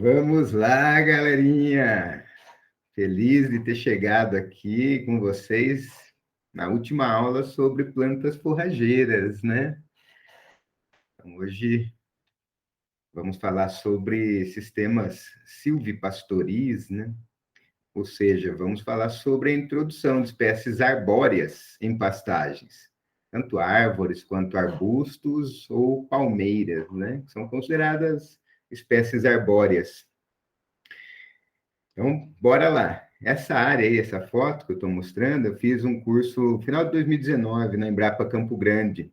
Vamos lá, galerinha! Feliz de ter chegado aqui com vocês na última aula sobre plantas forrageiras, né? Então, hoje vamos falar sobre sistemas silvipastoris, né? Ou seja, vamos falar sobre a introdução de espécies arbóreas em pastagens, tanto árvores quanto arbustos ou palmeiras, né? Que são consideradas espécies arbóreas. Então, bora lá. Essa área aí, essa foto que eu estou mostrando, eu fiz um curso no final de 2019, na Embrapa Campo Grande.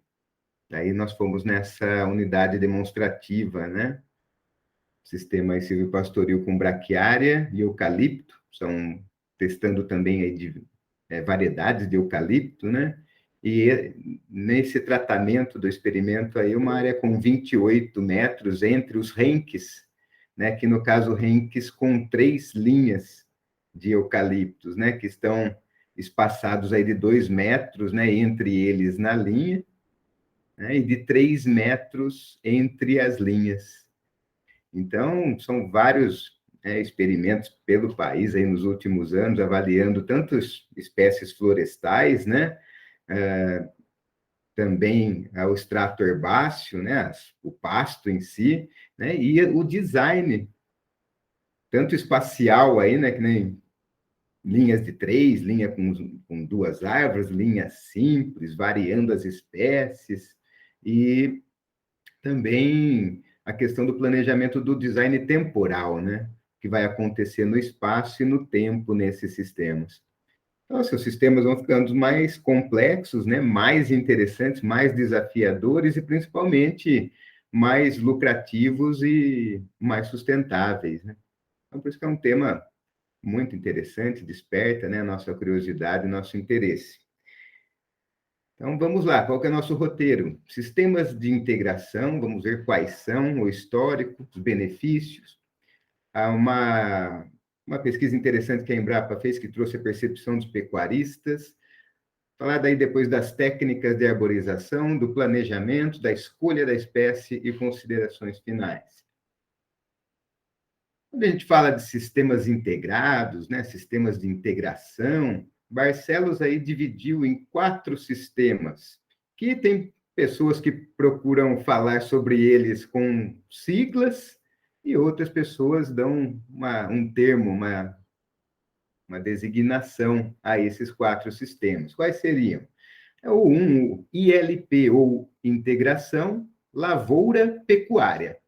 Aí nós fomos nessa unidade demonstrativa, né? Sistema silvopastoril com braquiária e eucalipto. São testando também aí variedades de eucalipto, né? E nesse tratamento do experimento aí, uma área com 28 metros entre os renques, né? Que no caso, renques com 3 linhas de eucaliptos, né? Que estão espaçados aí de 2 metros, né? Entre eles na linha, né? E de 3 metros entre as linhas. Então, são vários experimentos pelo país aí nos últimos anos, avaliando tantas espécies florestais, né? Também o extrato herbáceo, né? O pasto em si, né? E o design, tanto espacial aí, né? Que nem linhas de 3, linha com 2 árvores, linha simples, variando as espécies, e também a questão do planejamento do design temporal, né? Que vai acontecer no espaço e no tempo nesses sistemas. Então, os sistemas vão ficando mais complexos, né? Mais interessantes, mais desafiadores e, principalmente, mais lucrativos e mais sustentáveis, né? Então, por isso que é um tema muito interessante, desperta, né, a nossa curiosidade, nosso interesse. Então, vamos lá, qual que é o nosso roteiro? Sistemas de integração, vamos ver quais são, o histórico, os benefícios. Há uma pesquisa interessante que a Embrapa fez, que trouxe a percepção dos pecuaristas. Falar daí depois das técnicas de arborização, do planejamento, da escolha da espécie e considerações finais. Quando a gente fala de sistemas integrados, né, sistemas de integração, Barcelos aí dividiu em 4 sistemas, que tem pessoas que procuram falar sobre eles com siglas e outras pessoas dão um termo, uma designação a esses 4 sistemas. Quais seriam? O ILP, ou Integração Lavoura Pecuária.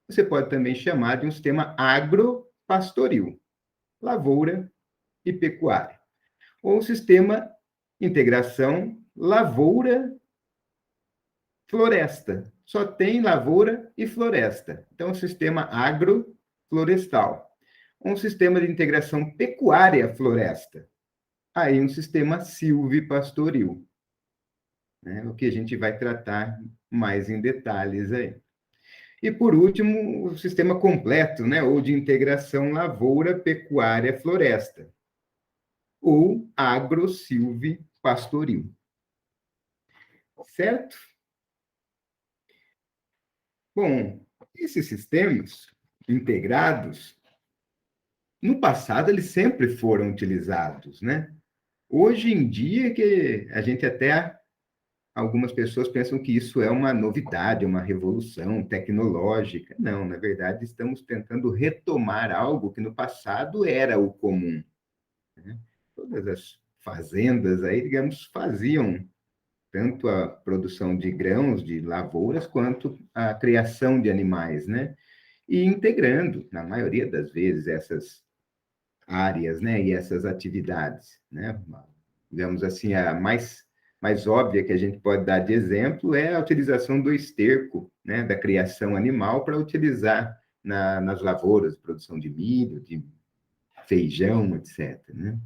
Você pode também chamar de um sistema agropastoril, lavoura e pecuária. Ou sistema integração lavoura-floresta. Só tem lavoura e floresta. Então, sistema agroflorestal. Um sistema de integração pecuária-floresta. Aí, um sistema silvipastoril, né? O que a gente vai tratar mais em detalhes aí. E, por último, o sistema completo, né? Ou de integração lavoura, pecuária, floresta. Ou agro-silvipastoril. Certo? Bom, esses sistemas integrados, no passado, eles sempre foram utilizados, né? Hoje em dia, que a gente até, algumas pessoas pensam que isso é uma novidade, uma revolução tecnológica. Não, na verdade, estamos tentando retomar algo que no passado era o comum, né? Todas as fazendas aí, digamos, faziam tanto a produção de grãos, de lavouras, quanto a criação de animais, né? E integrando, na maioria das vezes, essas áreas, né? E essas atividades, né? Digamos assim, a mais óbvia que a gente pode dar de exemplo é a utilização do esterco, né? Da criação animal para utilizar nas lavouras, produção de milho, de feijão, etc., né?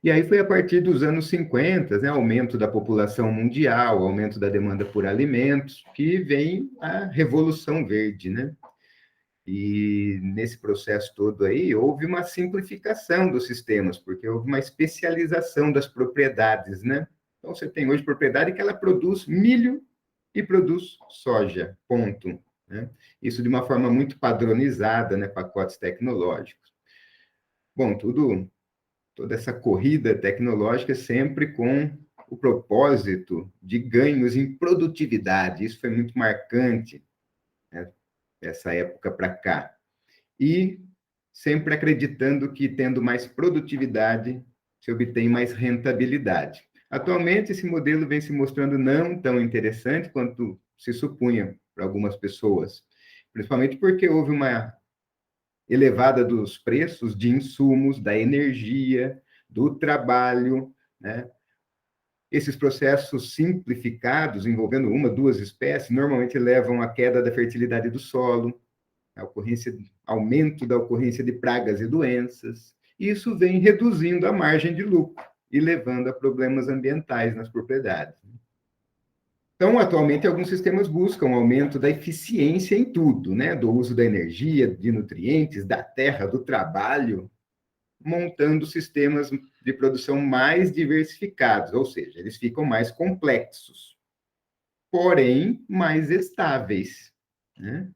E aí foi a partir dos anos 50, né, aumento da população mundial, aumento da demanda por alimentos, que vem a Revolução Verde, né? E nesse processo todo aí, houve uma simplificação dos sistemas, porque houve uma especialização das propriedades, né? Então, você tem hoje propriedade que ela produz milho e produz soja, ponto. né? Isso de uma forma muito padronizada, né? Pacotes tecnológicos. Bom, toda essa corrida tecnológica sempre com o propósito de ganhos em produtividade. Isso foi muito marcante, né, dessa época para cá. E sempre acreditando que tendo mais produtividade se obtém mais rentabilidade. Atualmente, esse modelo vem se mostrando não tão interessante quanto se supunha para algumas pessoas, principalmente porque houve uma elevada dos preços de insumos, da energia, do trabalho, né? Esses processos simplificados, envolvendo uma, duas espécies, normalmente levam à queda da fertilidade do solo, a ocorrência, aumento da ocorrência de pragas e doenças. Isso vem reduzindo a margem de lucro e levando a problemas ambientais nas propriedades. Então, atualmente, alguns sistemas buscam aumento da eficiência em tudo, né? Do uso da energia, de nutrientes, da terra, do trabalho, montando sistemas de produção mais diversificados, ou seja, eles ficam mais complexos, porém mais estáveis, né?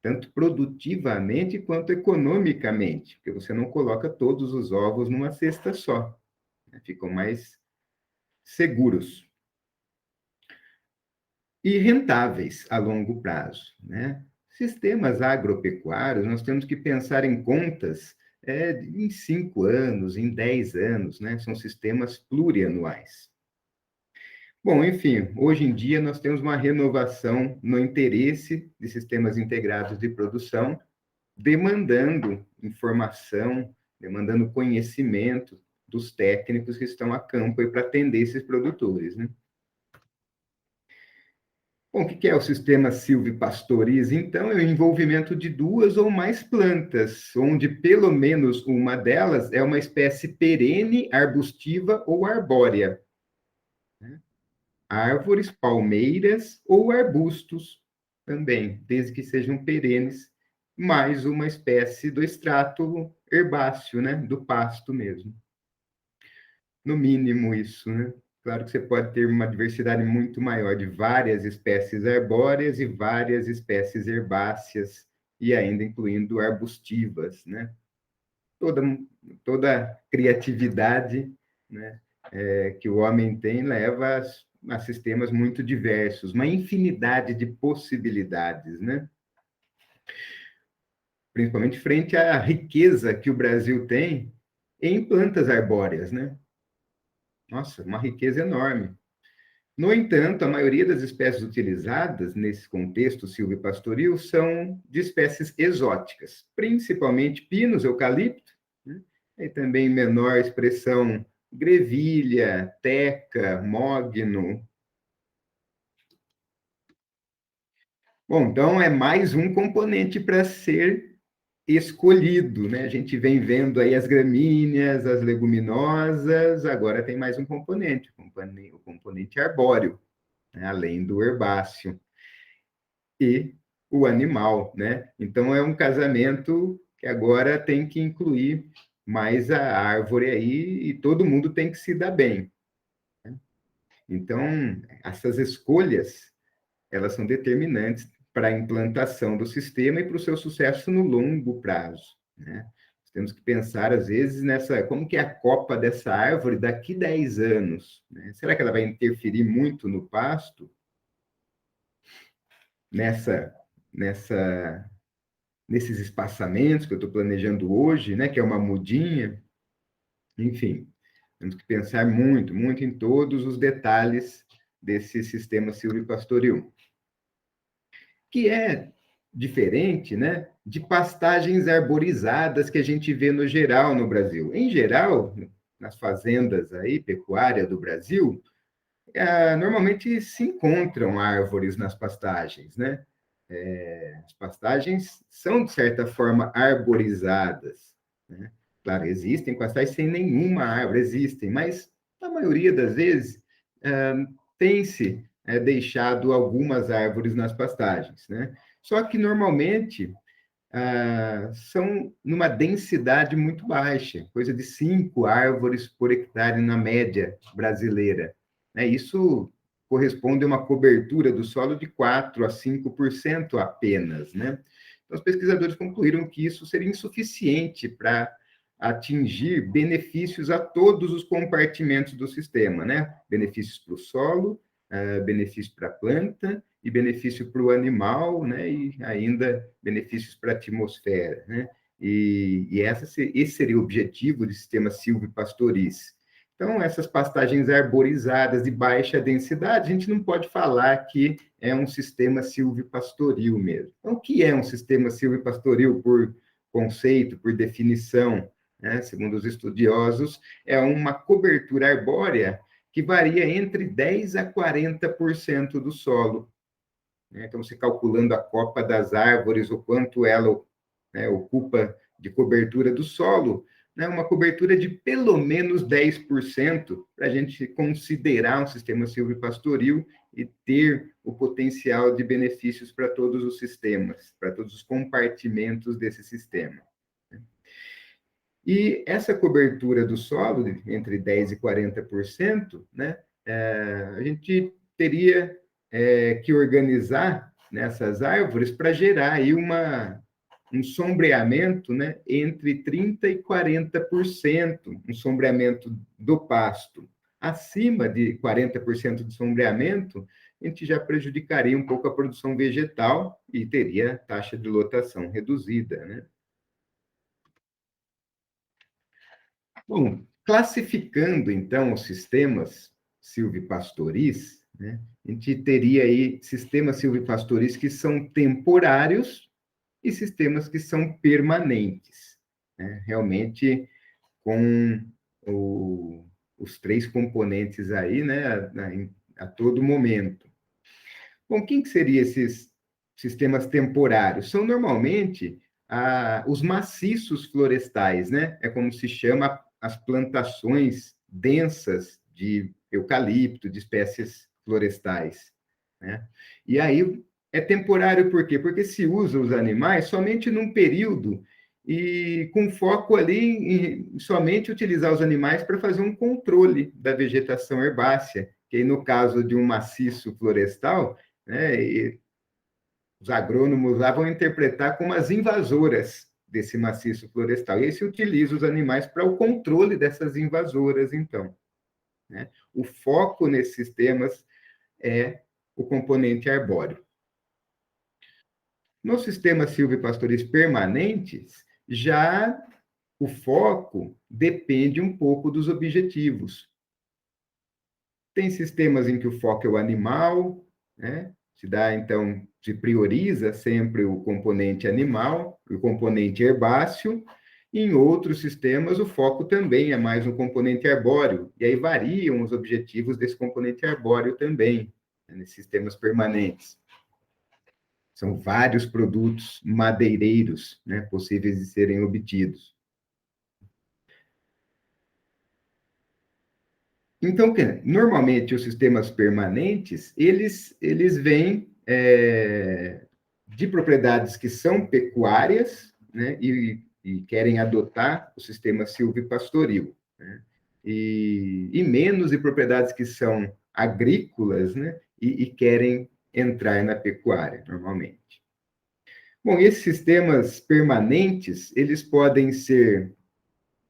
Tanto produtivamente quanto economicamente, porque você não coloca todos os ovos numa cesta só, né? Ficam mais seguros e rentáveis a longo prazo, né? Sistemas agropecuários, nós temos que pensar em contas em 5 anos, em 10 anos, né? São sistemas plurianuais. Bom, enfim, hoje em dia nós temos uma renovação no interesse de sistemas integrados de produção, demandando informação, demandando conhecimento dos técnicos que estão a campo para atender esses produtores, né? Bom, o que é o sistema silvipastoriz? Então, é o envolvimento de duas ou mais plantas, onde pelo menos uma delas é uma espécie perene, arbustiva ou arbórea, né? Árvores, palmeiras ou arbustos também, desde que sejam perenes, mais uma espécie do extrato herbáceo, né? Do pasto mesmo. No mínimo isso, né? Claro que você pode ter uma diversidade muito maior de várias espécies arbóreas e várias espécies herbáceas, e ainda incluindo arbustivas, né? Toda, toda criatividade, né, que o homem tem leva a sistemas muito diversos, uma infinidade de possibilidades, né? Principalmente frente à riqueza que o Brasil tem em plantas arbóreas, né? Nossa, uma riqueza enorme. No entanto, a maioria das espécies utilizadas nesse contexto silvipastoril são de espécies exóticas, principalmente pinos, eucalipto, né? E também em menor expressão grevilha, teca, mogno. Bom, então é mais um componente para ser escolhido, né? A gente vem vendo aí as gramíneas, as leguminosas, agora tem mais um componente, o componente arbóreo, né? Além do herbáceo e o animal, né? Então é um casamento que agora tem que incluir mais a árvore aí e todo mundo tem que se dar bem, né? Então, essas escolhas, elas são determinantes para a implantação do sistema e para o seu sucesso no longo prazo, né? Temos que pensar, às vezes, como que é a copa dessa árvore daqui 10 anos, né? Será que ela vai interferir muito no pasto? Nessa, nessa, nesses espaçamentos que eu estou planejando hoje, né, que é uma mudinha, enfim, temos que pensar muito, muito em todos os detalhes desse sistema silvipastoril, que é diferente, né, de pastagens arborizadas que a gente vê no geral no Brasil. Em geral, nas fazendas aí, pecuária do Brasil, normalmente se encontram árvores nas pastagens, né? As pastagens são, de certa forma, arborizadas, né? Claro, existem pastagens sem nenhuma árvore, existem, mas a maioria das vezes tem-se deixado algumas árvores nas pastagens, né? Só que normalmente são numa densidade muito baixa, coisa de 5 árvores por hectare na média brasileira, né? Isso corresponde a uma cobertura do solo de 4 a 5% apenas, né? Então, os pesquisadores concluíram que isso seria insuficiente para atingir benefícios a todos os compartimentos do sistema, né? Benefícios para o solo, benefício para a planta e benefício para o animal, né? E ainda benefícios para a atmosfera, né? Esse seria o objetivo do sistema silvipastoris. Então, essas pastagens arborizadas de baixa densidade, a gente não pode falar que é um sistema silvipastoril mesmo. Então, o que é um sistema silvipastoril por conceito, por definição, né? Segundo os estudiosos, é uma cobertura arbórea que varia entre 10% a 40% do solo, né? Então, você calculando a copa das árvores, o quanto ela, né, ocupa de cobertura do solo, né, uma cobertura de pelo menos 10% para a gente considerar um sistema silvipastoril e ter o potencial de benefícios para todos os sistemas, para todos os compartimentos desse sistema. E essa cobertura do solo, entre 10% e 40%, né, a gente teria que organizar nessas árvores para gerar aí um sombreamento, né, entre 30% e 40%, um sombreamento do pasto. Acima de 40% de sombreamento, a gente já prejudicaria um pouco a produção vegetal e teria taxa de lotação reduzida, né? Bom, classificando então os sistemas silvipastoris, né, a gente teria aí sistemas silvipastoris que são temporários e sistemas que são permanentes, né, realmente com os três componentes aí, né, a todo momento. Bom, quem que seriam esses sistemas temporários? São normalmente os maciços florestais, né? É como se chama as plantações densas de eucalipto, de espécies florestais, né? E aí é temporário por quê? Porque se usa os animais somente num período e com foco ali em somente utilizar os animais para fazer um controle da vegetação herbácea, que aí, no caso de um maciço florestal, né, e os agrônomos lá vão interpretar como as invasoras desse maciço florestal. E aí se utiliza os animais para o controle dessas invasoras, então, né? O foco nesses sistemas é o componente arbóreo. Nos sistemas silvipastoris permanentes, já o foco depende um pouco dos objetivos. Tem sistemas em que o foco é o animal, né? Se dá, então, se prioriza sempre o componente animal, o componente herbáceo. Em outros sistemas, o foco também é mais um componente arbóreo, e aí variam os objetivos desse componente arbóreo também, né, nesses sistemas permanentes. São vários produtos madeireiros, né, possíveis de serem obtidos. Então, normalmente, os sistemas permanentes, eles vêm de propriedades que são pecuárias, né, e querem adotar o sistema silvipastoril, né, e menos de propriedades que são agrícolas, né, e querem entrar na pecuária, normalmente. Bom, esses sistemas permanentes, eles podem ser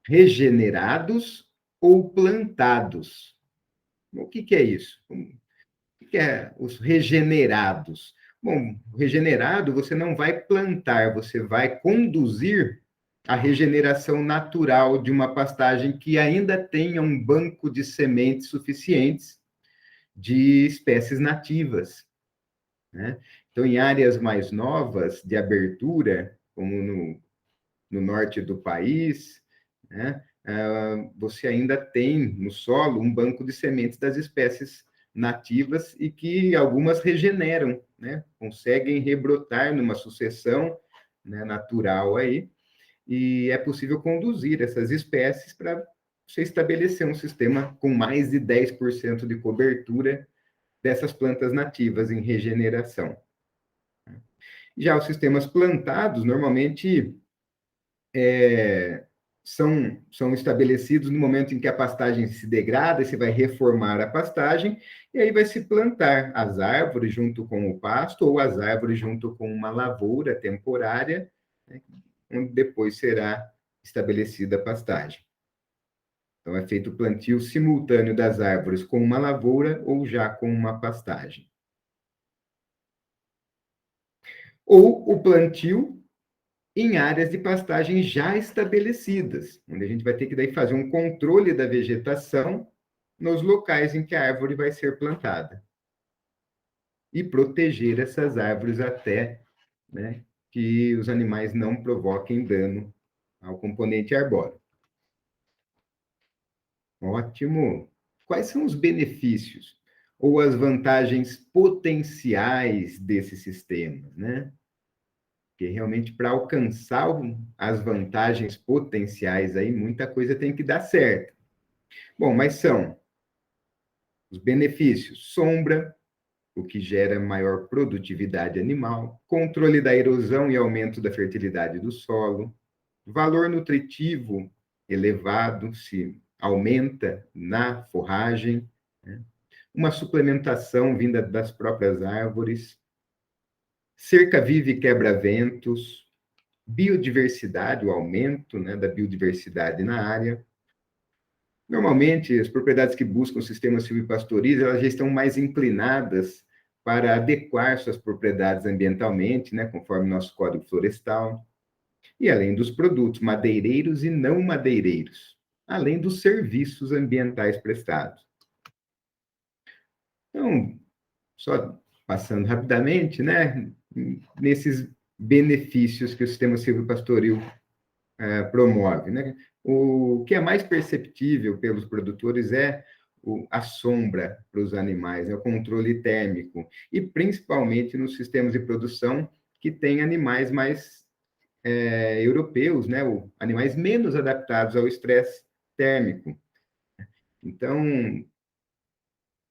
regenerados ou plantados. O que é isso? O que é os regenerados? Bom, o regenerado você não vai plantar, você vai conduzir a regeneração natural de uma pastagem que ainda tenha um banco de sementes suficientes de espécies nativas, né? Então, em áreas mais novas de abertura, como no norte do país, né, você ainda tem no solo um banco de sementes das espécies nativas e que algumas regeneram, né, conseguem rebrotar numa sucessão, né, natural aí, e é possível conduzir essas espécies para você estabelecer um sistema com mais de 10% de cobertura dessas plantas nativas em regeneração. Já os sistemas plantados, normalmente, são estabelecidos no momento em que a pastagem se degrada, você vai reformar a pastagem, e aí vai se plantar as árvores junto com o pasto, ou as árvores junto com uma lavoura temporária, né, onde depois será estabelecida a pastagem. Então, é feito o plantio simultâneo das árvores com uma lavoura ou já com uma pastagem. Ou o plantio em áreas de pastagem já estabelecidas, onde a gente vai ter que daí fazer um controle da vegetação nos locais em que a árvore vai ser plantada. E proteger essas árvores até, né, que os animais não provoquem dano ao componente arbóreo. Ótimo! Quais são os benefícios ou as vantagens potenciais desses sistemas, né? Porque realmente para alcançar as vantagens potenciais aí, muita coisa tem que dar certo. Bom, mas são os benefícios: sombra, o que gera maior produtividade animal, controle da erosão e aumento da fertilidade do solo, valor nutritivo elevado, se aumenta na forragem, né? Uma suplementação vinda das próprias árvores, cerca viva e quebra-ventos, biodiversidade, o aumento, né, da biodiversidade na área. Normalmente, as propriedades que buscam sistemas silvipastoris, elas já estão mais inclinadas para adequar suas propriedades ambientalmente, né, conforme nosso Código Florestal, e além dos produtos madeireiros e não madeireiros, além dos serviços ambientais prestados. Então, só passando rapidamente, né, nesses benefícios que o sistema silvopastoril promove, né? O que é mais perceptível pelos produtores é a sombra para os animais, é o controle térmico, e principalmente nos sistemas de produção que têm animais mais europeus, né? Animais menos adaptados ao estresse térmico. Então,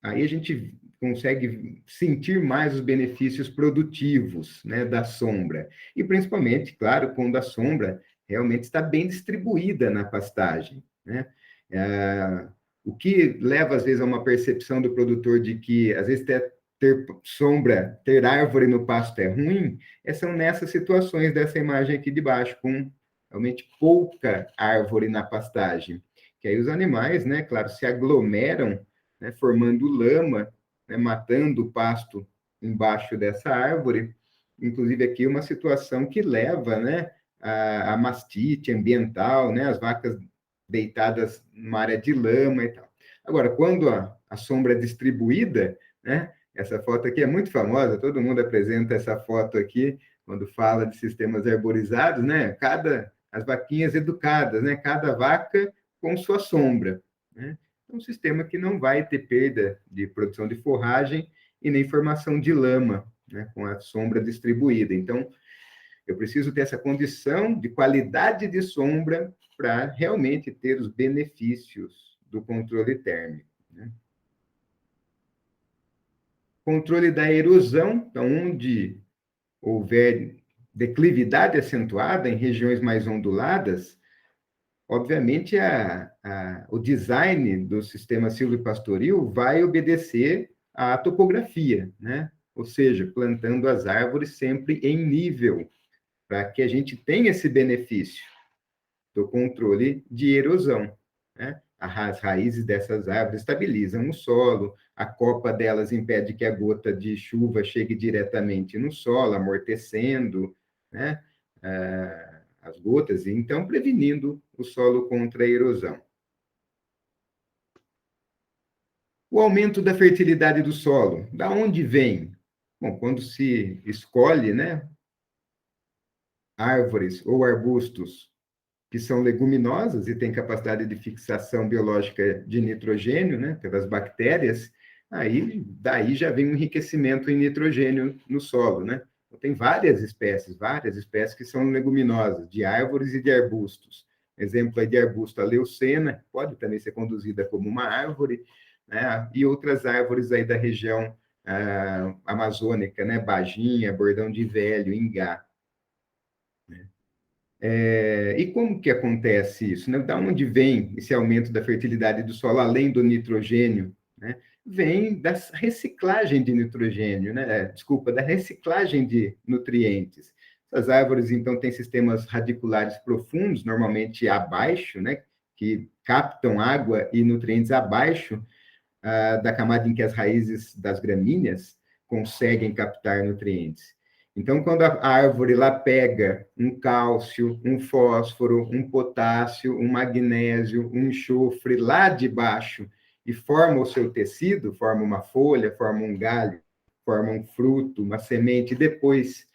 aí a gente consegue sentir mais os benefícios produtivos, né, da sombra. E principalmente, claro, quando a sombra realmente está bem distribuída na pastagem, né? O que leva, às vezes, a uma percepção do produtor de que, às vezes, ter sombra, ter árvore no pasto é ruim, são nessas situações dessa imagem aqui de baixo, com realmente pouca árvore na pastagem. Que aí os animais, né, claro, se aglomeram, né, formando lama, né, matando o pasto embaixo dessa árvore. Inclusive, aqui uma situação que leva, né, a mastite ambiental, né, as vacas deitadas numa área de lama e tal. Agora, quando a sombra é distribuída, né, essa foto aqui é muito famosa, todo mundo apresenta essa foto aqui quando fala de sistemas arborizados, né? As vaquinhas educadas, né? Cada vaca com sua sombra, né? É um sistema que não vai ter perda de produção de forragem e nem formação de lama, né, com a sombra distribuída. Então, eu preciso ter essa condição de qualidade de sombra para realmente ter os benefícios do controle térmico, né? Controle da erosão, então, onde houver declividade acentuada em regiões mais onduladas, obviamente, o design do sistema silvopastoril vai obedecer à topografia, né? Ou seja, plantando as árvores sempre em nível, para que a gente tenha esse benefício do controle de erosão, né? As raízes dessas árvores estabilizam o solo, a copa delas impede que a gota de chuva chegue diretamente no solo, amortecendo, né, as gotas, e então prevenindo o solo contra a erosão. O aumento da fertilidade do solo, da onde vem? Bom, quando se escolhe, né, árvores ou arbustos que são leguminosas e têm capacidade de fixação biológica de nitrogênio, né, pelas bactérias, aí daí já vem um enriquecimento em nitrogênio no solo, né? Então, tem várias espécies que são leguminosas, de árvores e de arbustos. Exemplo aí de arbusto, a leucena, pode também ser conduzida como uma árvore, né? E outras árvores aí da região amazônica, né? Bajinha, bordão de velho, ingá. E como que acontece isso, né? Da onde vem esse aumento da fertilidade do solo, além do nitrogênio, né? Vem da reciclagem de nitrogênio, né? Desculpa, da reciclagem de nutrientes. As árvores, então, têm sistemas radiculares profundos, normalmente abaixo, né? Que captam água e nutrientes abaixo da camada em que as raízes das gramíneas conseguem captar nutrientes. Então, quando a árvore lá pega um cálcio, um fósforo, um potássio, um magnésio, um enxofre lá de baixo e forma o seu tecido, forma uma folha, forma um galho, forma um fruto, uma semente, e depois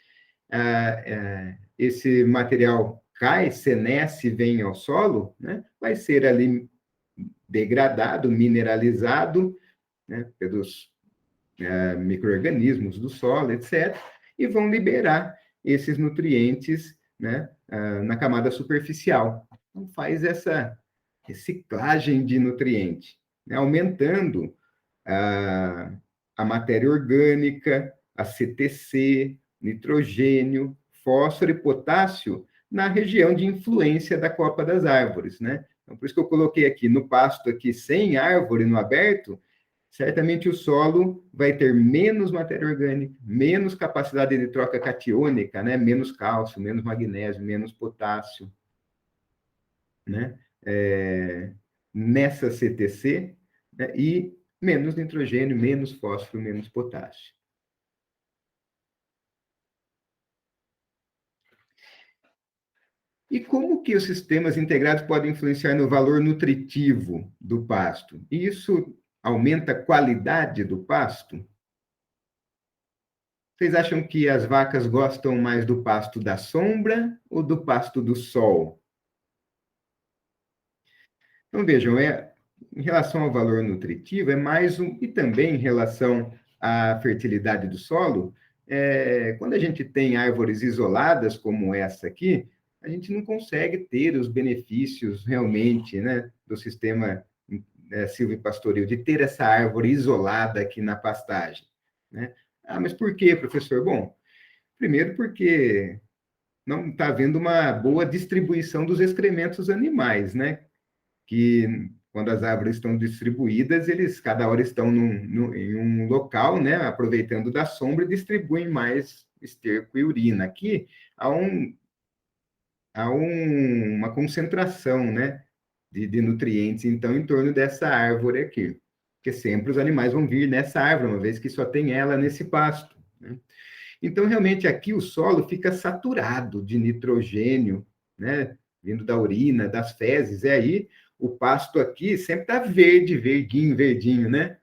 esse material cai, senesce e vem ao solo, né? Vai ser ali degradado, mineralizado, né? Pelos micro-organismos do solo, etc., e vão liberar esses nutrientes, né, na camada superficial. Então, faz essa reciclagem de nutriente, né, aumentando a matéria orgânica, a CTC, nitrogênio, fósforo e potássio na região de influência da copa das árvores, né? Então, por isso que eu coloquei aqui no pasto aqui sem árvore no aberto, certamente o solo vai ter menos matéria orgânica, menos capacidade de troca catiônica, né? Menos cálcio, menos magnésio, menos potássio, né? Nessa CTC, né? E menos nitrogênio, menos fósforo, menos potássio. E como que os sistemas integrados podem influenciar no valor nutritivo do pasto? Isso aumenta a qualidade do pasto? Vocês acham que as vacas gostam mais do pasto da sombra ou do pasto do sol? Então, vejam, em relação ao valor nutritivo, é mais e também em relação à fertilidade do solo, quando a gente tem árvores isoladas, como essa aqui, a gente não consegue ter os benefícios realmente, né, do sistema silvopastoril, de ter essa árvore isolada aqui na pastagem, né? Ah, mas por quê, professor? Bom, primeiro porque não está havendo uma boa distribuição dos excrementos animais, né? Que quando as árvores estão distribuídas, eles cada hora estão em um local, né? Aproveitando da sombra e distribuem mais esterco e urina. Aqui há, uma concentração, né? De nutrientes, então, em torno dessa árvore aqui. Porque sempre os animais vão vir nessa árvore, uma vez que só tem ela nesse pasto, né? Então, realmente, aqui o solo fica saturado de nitrogênio, né? Vindo da urina, das fezes, e aí o pasto aqui sempre está verde, verdinho, verdinho, né?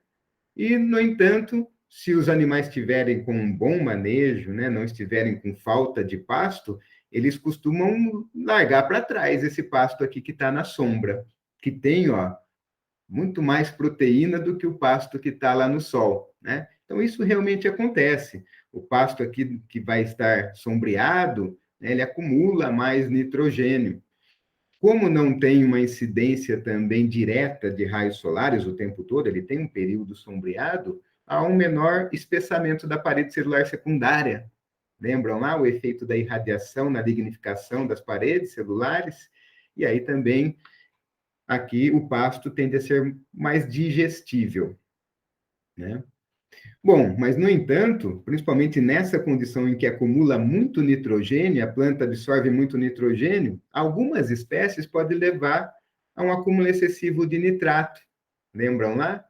E, no entanto, se os animais estiverem com um bom manejo, né? Não estiverem com falta de pasto, eles costumam largar para trás esse pasto aqui que está na sombra, que tem, ó, muito mais proteína do que o pasto que está lá no sol, né? Então, isso realmente acontece. O pasto aqui que vai estar sombreado, né, ele acumula mais nitrogênio. Como não tem uma incidência também direta de raios solares o tempo todo, ele tem um período sombreado, há um menor espessamento da parede celular secundária. Lembram lá o efeito da irradiação na lignificação das paredes celulares? E aí também aqui o pasto tende a ser mais digestível, né? Bom, mas no entanto, principalmente nessa condição em que acumula muito nitrogênio, a planta absorve muito nitrogênio, algumas espécies podem levar a um acúmulo excessivo de nitrato. Lembram lá?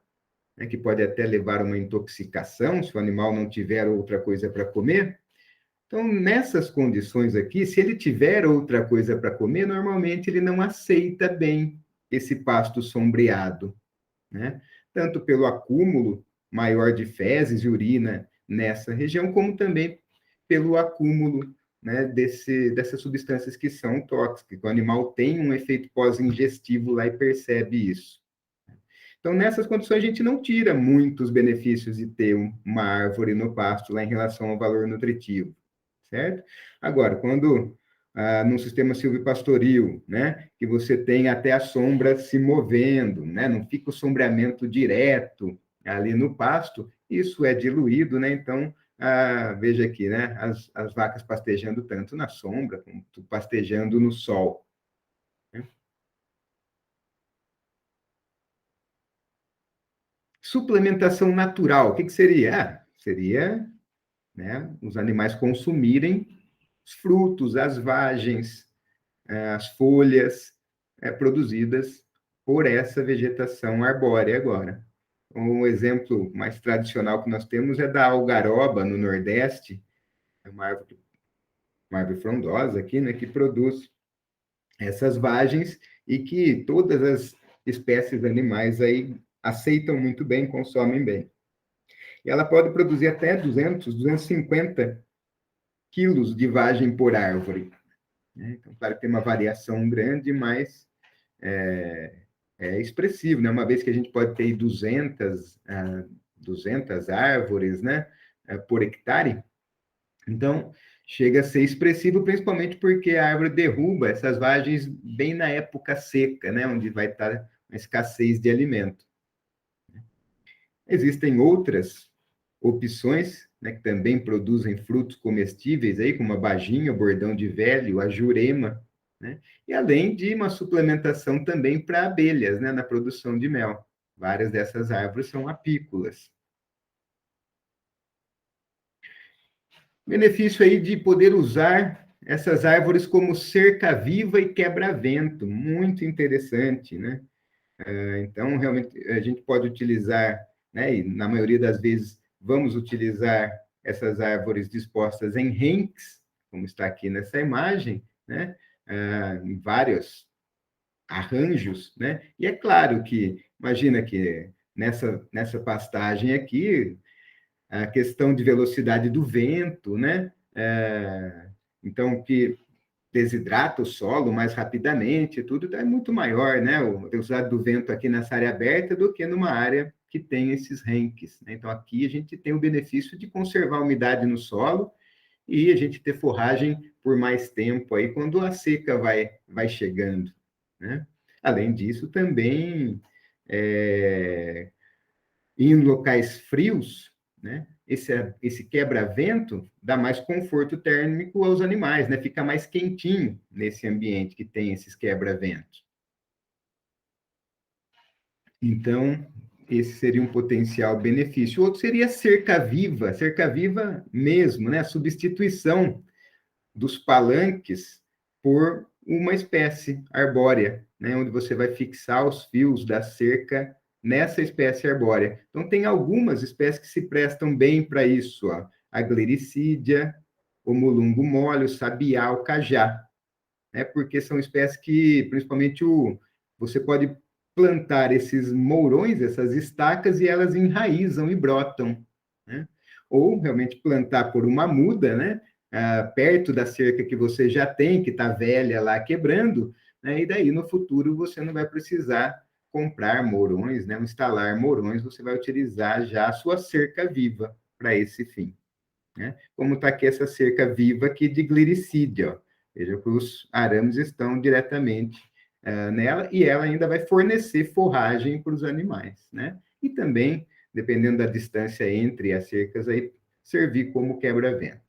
Que pode até levar a uma intoxicação se o animal não tiver outra coisa para comer. Então, nessas condições aqui, se ele tiver outra coisa para comer, normalmente ele não aceita bem esse pasto sombreado, né? Tanto pelo acúmulo maior de fezes e urina nessa região, como também pelo acúmulo, né, dessas substâncias que são tóxicas. O animal tem um efeito pós-ingestivo lá e percebe isso. Então, nessas condições, a gente não tira muitos benefícios de ter uma árvore no pasto lá em relação ao valor nutritivo, certo? Agora, quando num sistema silvopastoril, né, que você tem até a sombra se movendo, né, não fica o sombreamento direto ali no pasto, isso é diluído, né, então veja aqui, né? As vacas pastejando tanto na sombra, como pastejando no sol. Né? Suplementação natural, o que seria? Seria, né, os animais consumirem os frutos, as vagens, as folhas produzidas por essa vegetação arbórea agora. Um exemplo mais tradicional que nós temos é da algaroba, no Nordeste, é uma árvore frondosa aqui, né, que produz essas vagens e que todas as espécies animais aí aceitam muito bem, consomem bem. E ela pode produzir até 200, 250 quilos de vagem por árvore. Né? Então, claro que tem uma variação grande, mas é expressivo, né? Uma vez que a gente pode ter 200 árvores, né, por hectare, então chega a ser expressivo, principalmente porque a árvore derruba essas vagens bem na época seca, né, onde vai estar uma escassez de alimento. Existem outras opções, né, que também produzem frutos comestíveis, aí, como a bajinha, o bordão de velho, a jurema, né? E além de uma suplementação também para abelhas, né, na produção de mel. Várias dessas árvores são apícolas. Benefício aí de poder usar essas árvores como cerca viva e quebra-vento, muito interessante, né? Então, realmente, a gente pode utilizar, né, e na maioria das vezes vamos utilizar essas árvores dispostas em renques, como está aqui nessa imagem, né, em vários arranjos, né, e é claro que, imagina que nessa pastagem aqui, a questão de velocidade do vento, né, então, que desidrata o solo mais rapidamente, tudo é muito maior, né? A velocidade do vento aqui nessa área aberta do que numa área que tem esses renques. Né? Então, aqui a gente tem o benefício de conservar a umidade no solo e a gente ter forragem por mais tempo aí quando a seca vai chegando. Né? Além disso, também em locais frios, né? Esse quebra-vento dá mais conforto térmico aos animais, né? Fica mais quentinho nesse ambiente que tem esses quebra-ventos. Então, esse seria um potencial benefício. O outro seria cerca viva mesmo, né? A substituição dos palanques por uma espécie arbórea, né? Onde você vai fixar os fios da cerca nessa espécie arbórea. Então, tem algumas espécies que se prestam bem para isso, ó. A glericídia, o mulungo mole, o sabiá, o cajá, né? Porque são espécies que, principalmente, você pode plantar esses mourões, essas estacas, e elas enraizam e brotam, né? Ou realmente plantar por uma muda, né? Perto da cerca que você já tem, que está velha lá quebrando, né? E daí no futuro você não vai precisar comprar mourões, né? Instalar mourões, você vai utilizar já a sua cerca viva para esse fim. Né? Como está aqui essa cerca viva aqui de glericídia, ó. Veja que os arames estão diretamente nela e ela ainda vai fornecer forragem para os animais, né? E também, dependendo da distância entre as cercas, aí, servir como quebra-vento.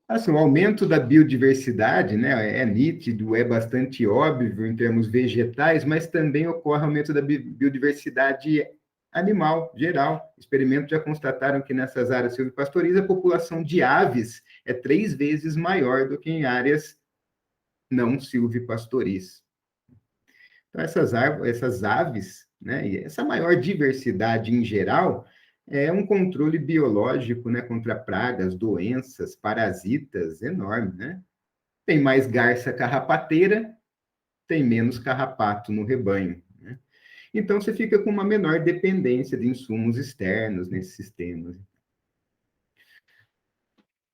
Assim, o aumento da biodiversidade, né, é nítido, é bastante óbvio em termos vegetais, mas também ocorre aumento da biodiversidade animal, geral. Experimentos já constataram que nessas áreas silvipastoris a população de aves é 3 vezes maior do que em áreas não silvipastoris. Então, essas aves, né, e essa maior diversidade em geral, é um controle biológico, né, contra pragas, doenças, parasitas enorme, né? Tem mais garça carrapateira, tem menos carrapato no rebanho, né? Então, você fica com uma menor dependência de insumos externos nesses sistemas.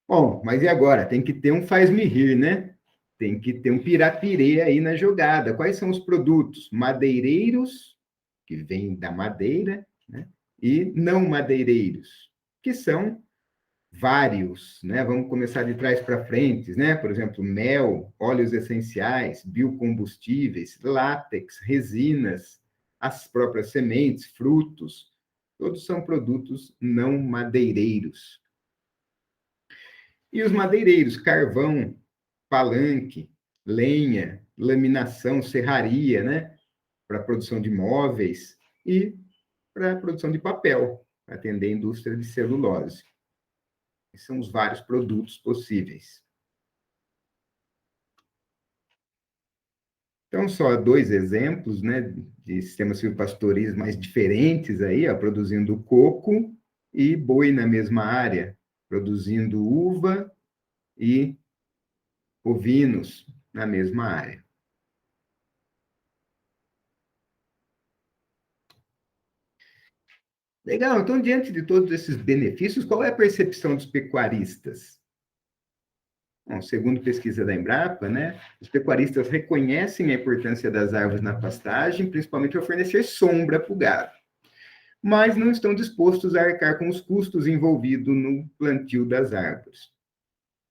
Bom, mas e agora? Tem que ter um faz-me rir, né? Tem que ter um pirapirê aí na jogada. Quais são os produtos? Madeireiros, que vêm da madeira, né? E não madeireiros, que são vários, né? Vamos começar de trás para frente, né? Por exemplo, mel, óleos essenciais, biocombustíveis, látex, resinas, as próprias sementes, frutos, todos são produtos não madeireiros. E os madeireiros, carvão, palanque, lenha, laminação, serraria, né? Para a produção de móveis e para a produção de papel, para atender a indústria de celulose. Esses são os vários produtos possíveis. Então, só dois exemplos, né, de sistemas silvopastoris mais diferentes aí, ó, produzindo coco e boi na mesma área, produzindo uva e ovinos na mesma área. Legal, então, diante de todos esses benefícios, qual é a percepção dos pecuaristas? Bom, segundo pesquisa da Embrapa, né, os pecuaristas reconhecem a importância das árvores na pastagem, principalmente ao fornecer sombra para o gado, mas não estão dispostos a arcar com os custos envolvidos no plantio das árvores.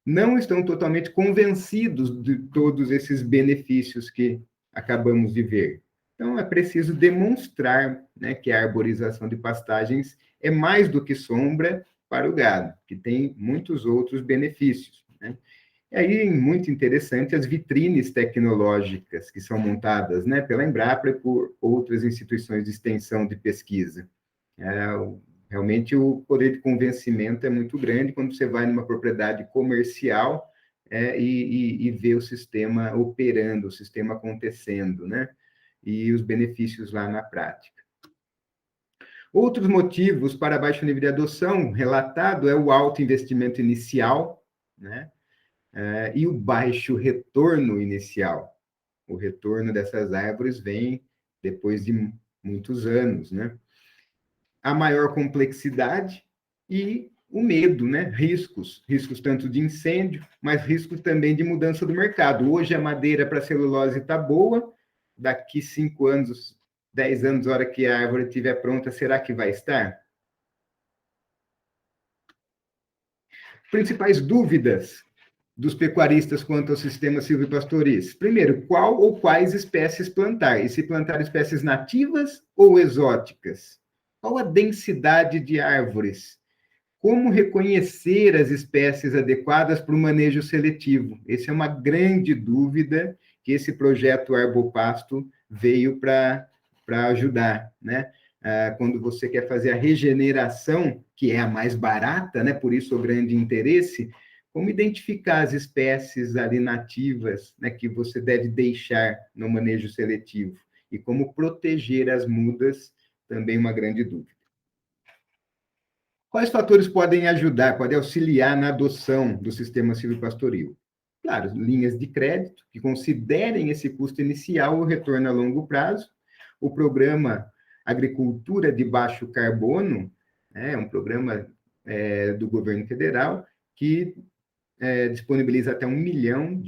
Não estão totalmente convencidos de todos esses benefícios que acabamos de ver. Então, é preciso demonstrar, né, que a arborização de pastagens é mais do que sombra para o gado, que tem muitos outros benefícios, né? E aí, muito interessante, as vitrines tecnológicas que são montadas, né, pela Embrapa e por outras instituições de extensão de pesquisa. Realmente, o poder de convencimento é muito grande quando você vai numa propriedade comercial e vê o sistema operando, o sistema acontecendo, né? E os benefícios lá na prática. Outros motivos para baixo nível de adoção relatado é o alto investimento inicial, né? E o baixo retorno inicial. O retorno dessas árvores vem depois de muitos anos, né? A maior complexidade e o medo, né? Riscos tanto de incêndio, mas riscos também de mudança do mercado. Hoje a madeira para celulose está boa, daqui 5 anos, 10 anos, a hora que a árvore estiver pronta, será que vai estar? Principais dúvidas dos pecuaristas quanto ao sistema silvipastoris. Primeiro, qual ou quais espécies plantar? E se plantar espécies nativas ou exóticas? Qual a densidade de árvores? Como reconhecer as espécies adequadas para o manejo seletivo? Essa é uma grande dúvida que esse projeto Arbopasto veio para ajudar, né? Quando você quer fazer a regeneração, que é a mais barata, né? Por isso o grande interesse, como identificar as espécies ali nativas, né, que você deve deixar no manejo seletivo e como proteger as mudas, também uma grande dúvida. Quais fatores podem ajudar, podem auxiliar na adoção do sistema silvopastoril? Claro, linhas de crédito que considerem esse custo inicial o retorno a longo prazo. O programa Agricultura de Baixo Carbono, é um programa do governo federal que disponibiliza até R$ 1 milhão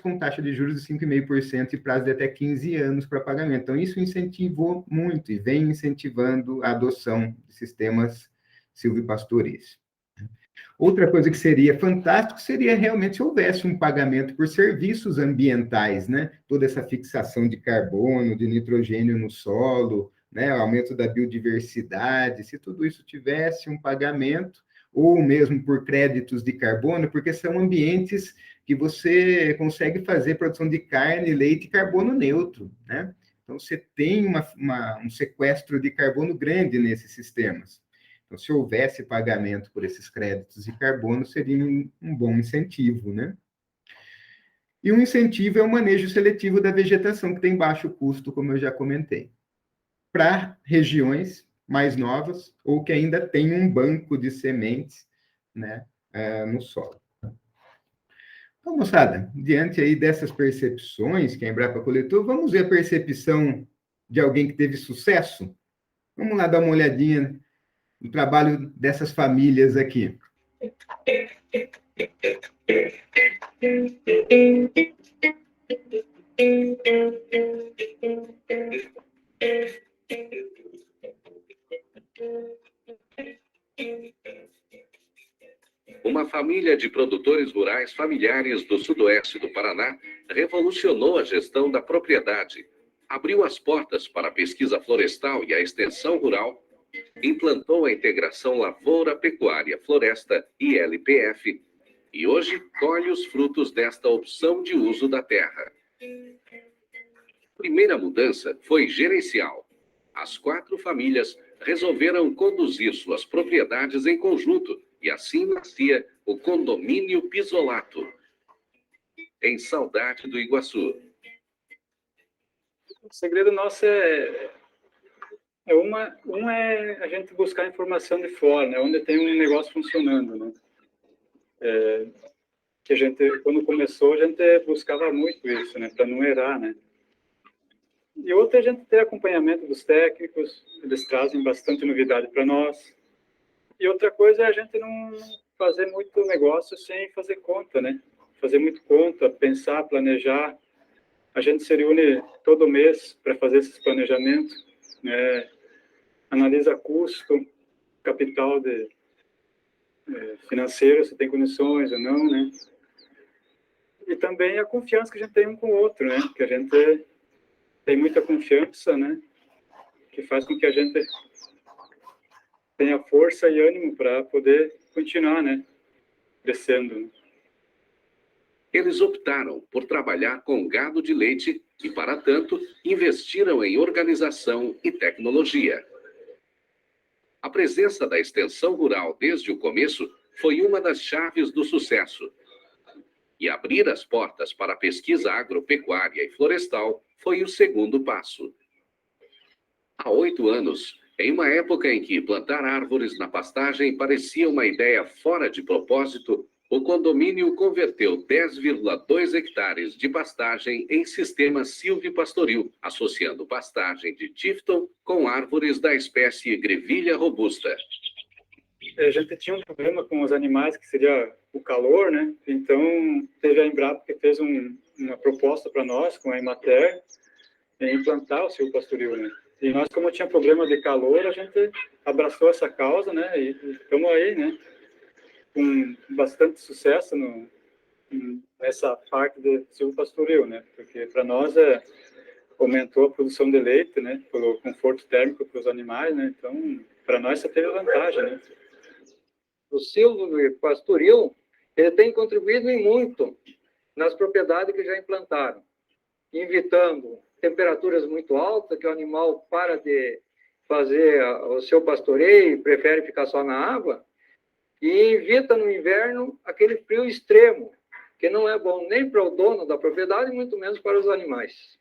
com taxa de juros de 5,5% e prazo de até 15 anos para pagamento. Então, isso incentivou muito e vem incentivando a adoção de sistemas silvipastoris. Outra coisa que seria fantástico seria realmente se houvesse um pagamento por serviços ambientais, né? Toda essa fixação de carbono, de nitrogênio no solo, né? O aumento da biodiversidade, se tudo isso tivesse um pagamento, ou mesmo por créditos de carbono, porque são ambientes que você consegue fazer produção de carne, leite e carbono neutro, né? Então, você tem um sequestro de carbono grande nesses sistemas. Então, se houvesse pagamento por esses créditos de carbono, seria um bom incentivo, né? E um incentivo é o manejo seletivo da vegetação, que tem baixo custo, como eu já comentei, para regiões mais novas ou que ainda tem um banco de sementes, né, no solo. Então, moçada, diante aí dessas percepções que a Embrapa coletou, vamos ver a percepção de alguém que teve sucesso? Vamos lá dar uma olhadinha no trabalho dessas famílias aqui. Uma família de produtores rurais familiares do sudoeste do Paraná revolucionou a gestão da propriedade, abriu as portas para a pesquisa florestal e a extensão rural Implantou a integração Lavoura-Pecuária-Floresta, ILPF, e hoje colhe os frutos desta opção de uso da terra. A primeira mudança foi gerencial. As 4 famílias resolveram conduzir suas propriedades em conjunto e assim nascia o Condomínio Pisolato, em Saudade do Iguaçu. O segredo nosso é a gente buscar informação de fora, né? Onde tem um negócio funcionando, né? Que a gente, quando começou, a gente buscava muito isso, né? Para não errar, né? E outra, a gente ter acompanhamento dos técnicos, eles trazem bastante novidade para nós. E outra coisa é a gente não fazer muito negócio sem fazer conta, né? Fazer muito conta, pensar, planejar. A gente se reúne todo mês para fazer esses planejamentos, né? Analisa custo, capital financeiro, se tem condições ou não, né? E também a confiança que a gente tem um com o outro, né? Que a gente tem muita confiança, né? Que faz com que a gente tenha força e ânimo para poder continuar, né? Crescendo, né? Eles optaram por trabalhar com gado de leite e, para tanto, investiram em organização e tecnologia. A presença da extensão rural desde o começo foi uma das chaves do sucesso. E abrir as portas para a pesquisa agropecuária e florestal foi o segundo passo. Há 8 anos, em uma época em que plantar árvores na pastagem parecia uma ideia fora de propósito, o condomínio converteu 10,2 hectares de pastagem em sistema silvipastoril, associando pastagem de Tifton com árvores da espécie Grevillea robusta. A gente tinha um problema com os animais, que seria o calor, né? Então, teve a Embrapa que fez uma proposta para nós, com a Emater, em implantar o silvopastoril, né? E nós, como tinha problema de calor, a gente abraçou essa causa, né? E estamos aí, né? Com bastante sucesso nessa parte de silvopastoril, né? Porque para nós aumentou a produção de leite, né? Pelo conforto térmico para os animais, né? Então, para nós só teve vantagem, né? O silvopastoril, ele tem contribuído em muito nas propriedades que já implantaram, evitando temperaturas muito altas, que o animal para de fazer o seu pastoreio e prefere ficar só na água, e evita no inverno aquele frio extremo, que não é bom nem para o dono da propriedade, muito menos para os animais.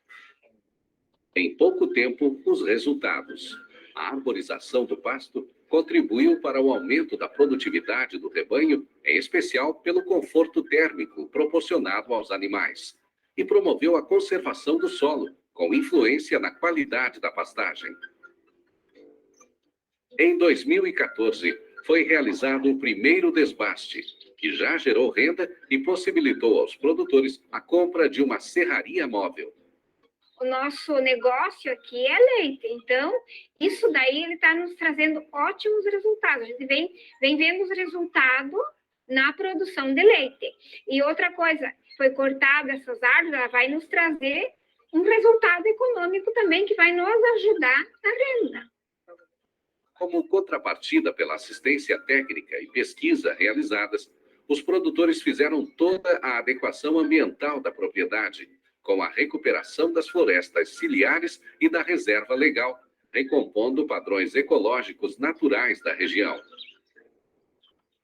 Em pouco tempo, os resultados. A arborização do pasto contribuiu para o aumento da produtividade do rebanho, em especial pelo conforto térmico proporcionado aos animais, e promoveu a conservação do solo, com influência na qualidade da pastagem. Em 2014, foi realizado o primeiro desbaste, que já gerou renda e possibilitou aos produtores a compra de uma serraria móvel. O nosso negócio aqui é leite, então isso daí ele está nos trazendo ótimos resultados. A gente vem vendo os resultados na produção de leite. E outra coisa, foi cortada essas árvores, ela vai nos trazer um resultado econômico também que vai nos ajudar na renda. Como contrapartida pela assistência técnica e pesquisa realizadas, os produtores fizeram toda a adequação ambiental da propriedade, com a recuperação das florestas ciliares e da reserva legal, recompondo padrões ecológicos naturais da região.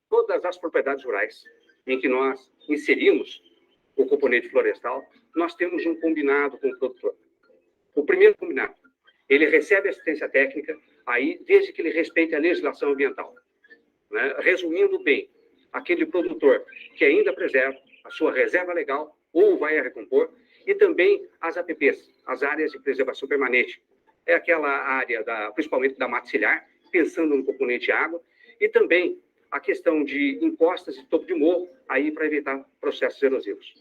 Todas as propriedades rurais em que nós inserimos o componente florestal, nós temos um combinado com o produtor. O primeiro combinado, ele recebe assistência técnica, aí, desde que ele respeite a legislação ambiental. Né? Resumindo bem, aquele produtor que ainda preserva a sua reserva legal ou vai a recompor, e também as APPs, as áreas de preservação permanente. É aquela área, principalmente da mata ciliar, pensando no componente água, e também a questão de encostas e topo de morro, aí para evitar processos erosivos.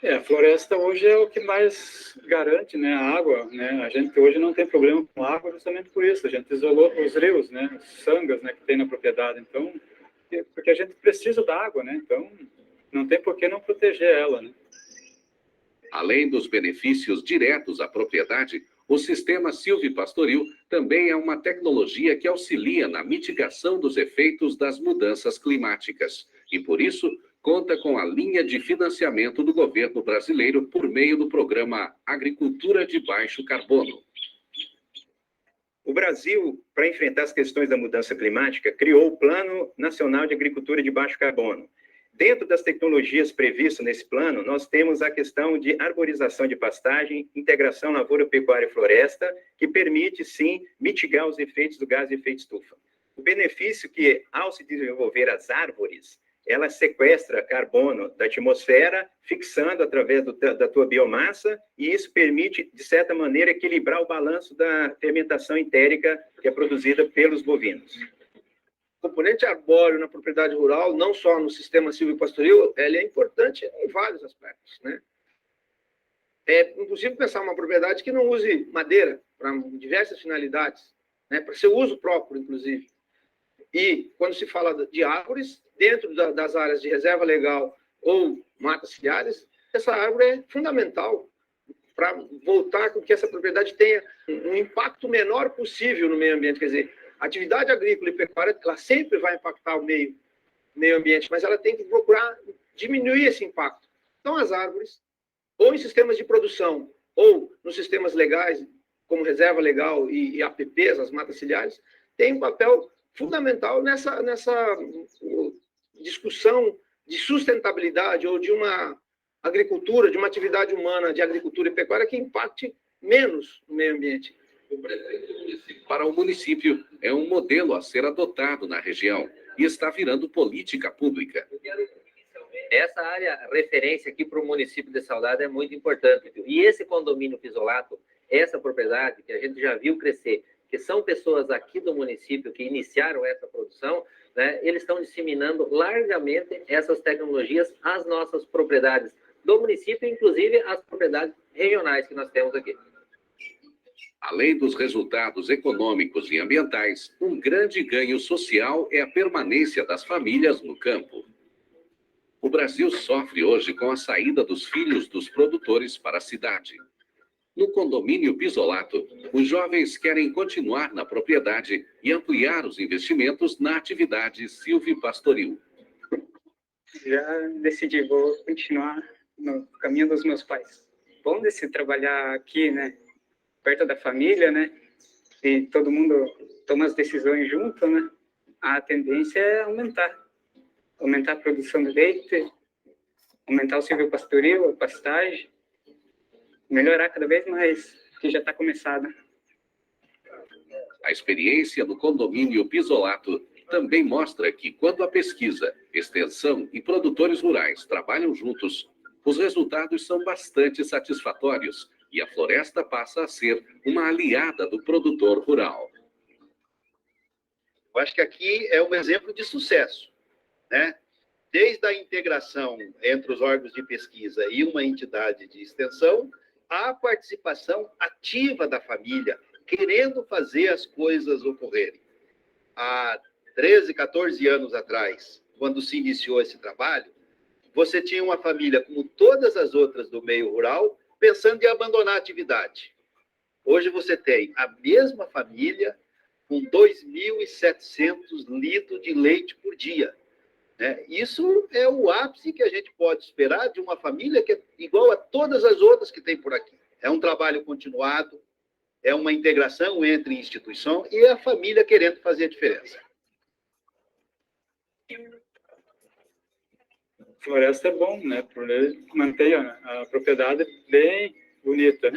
A floresta hoje é o que mais garante, né, a água, né? A gente hoje não tem problema com água justamente por isso. A gente isolou os rios, né, os sangas, né, que tem na propriedade. Então, porque a gente precisa da água, né? Então, não tem por que não proteger ela, né? Além dos benefícios diretos à propriedade, O sistema silvipastoril também é uma tecnologia que auxilia na mitigação dos efeitos das mudanças climáticas e, por isso, conta com a linha de financiamento do governo brasileiro por meio do programa Agricultura de Baixo Carbono. O Brasil, para enfrentar as questões da mudança climática, criou o Plano Nacional de Agricultura de Baixo Carbono. Dentro das tecnologias previstas nesse plano, nós temos a questão de arborização de pastagem, integração lavoura, pecuária e floresta, que permite, sim, mitigar os efeitos do gás de efeito estufa. O benefício que, ao se desenvolver as árvores, ela sequestra carbono da atmosfera, fixando através da tua biomassa, e isso permite, de certa maneira, equilibrar o balanço da fermentação entérica que é produzida pelos bovinos. O componente arbóreo na propriedade rural, não só no sistema silvopastoril, ele é importante em vários aspectos, né? É impossível pensar uma propriedade que não use madeira para diversas finalidades, né? Para seu uso próprio, inclusive. E, quando se fala de árvores, dentro das áreas de reserva legal ou matas ciliares, essa árvore é fundamental para voltar com que essa propriedade tenha um impacto menor possível no meio ambiente. Quer dizer, a atividade agrícola e pecuária, ela sempre vai impactar o meio ambiente, mas ela tem que procurar diminuir esse impacto. Então, as árvores, ou em sistemas de produção, ou nos sistemas legais, como reserva legal e APPs, as matas ciliares, têm um papel fundamental nessa discussão de sustentabilidade ou de uma agricultura, de uma atividade humana de agricultura e pecuária que impacte menos no meio ambiente. Para o município, é um modelo a ser adotado na região e está virando política pública. Essa área referência aqui para o município de Saudade é muito importante, viu? E esse condomínio Pisolato, essa propriedade que a gente já viu crescer, que são pessoas aqui do município que iniciaram essa produção, né, eles estão disseminando largamente essas tecnologias às nossas propriedades do município, inclusive as propriedades regionais que nós temos aqui. Além dos resultados econômicos e ambientais, um grande ganho social é a permanência das famílias no campo. O Brasil sofre hoje com a saída dos filhos dos produtores para a cidade. No condomínio Pisolato, os jovens querem continuar na propriedade e ampliar os investimentos na atividade silvipastoril. Já decidi, vou continuar no caminho dos meus pais. Bom de se trabalhar aqui, né? Perto da família, né? E todo mundo toma as decisões junto, né? A tendência é aumentar a produção de leite, aumentar o silvopastoril, a pastagem, melhorar cada vez mais, que já está começado. A experiência no condomínio Pisolato também mostra que quando a pesquisa, extensão e produtores rurais trabalham juntos, os resultados são bastante satisfatórios e a floresta passa a ser uma aliada do produtor rural. Eu acho que aqui é um exemplo de sucesso, né? Desde a integração entre os órgãos de pesquisa e uma entidade de extensão, a participação ativa da família, querendo fazer as coisas ocorrerem. Há 13, 14 anos atrás, quando se iniciou esse trabalho, você tinha uma família, como todas as outras do meio rural, pensando em abandonar a atividade. Hoje você tem a mesma família com 2.700 litros de leite por dia. Né? Isso é o ápice que a gente pode esperar de uma família que é igual a todas as outras que tem por aqui. É um trabalho continuado, é uma integração entre instituição e a família querendo fazer a diferença. Floresta é bom, né? Porque mantém a propriedade bem bonita.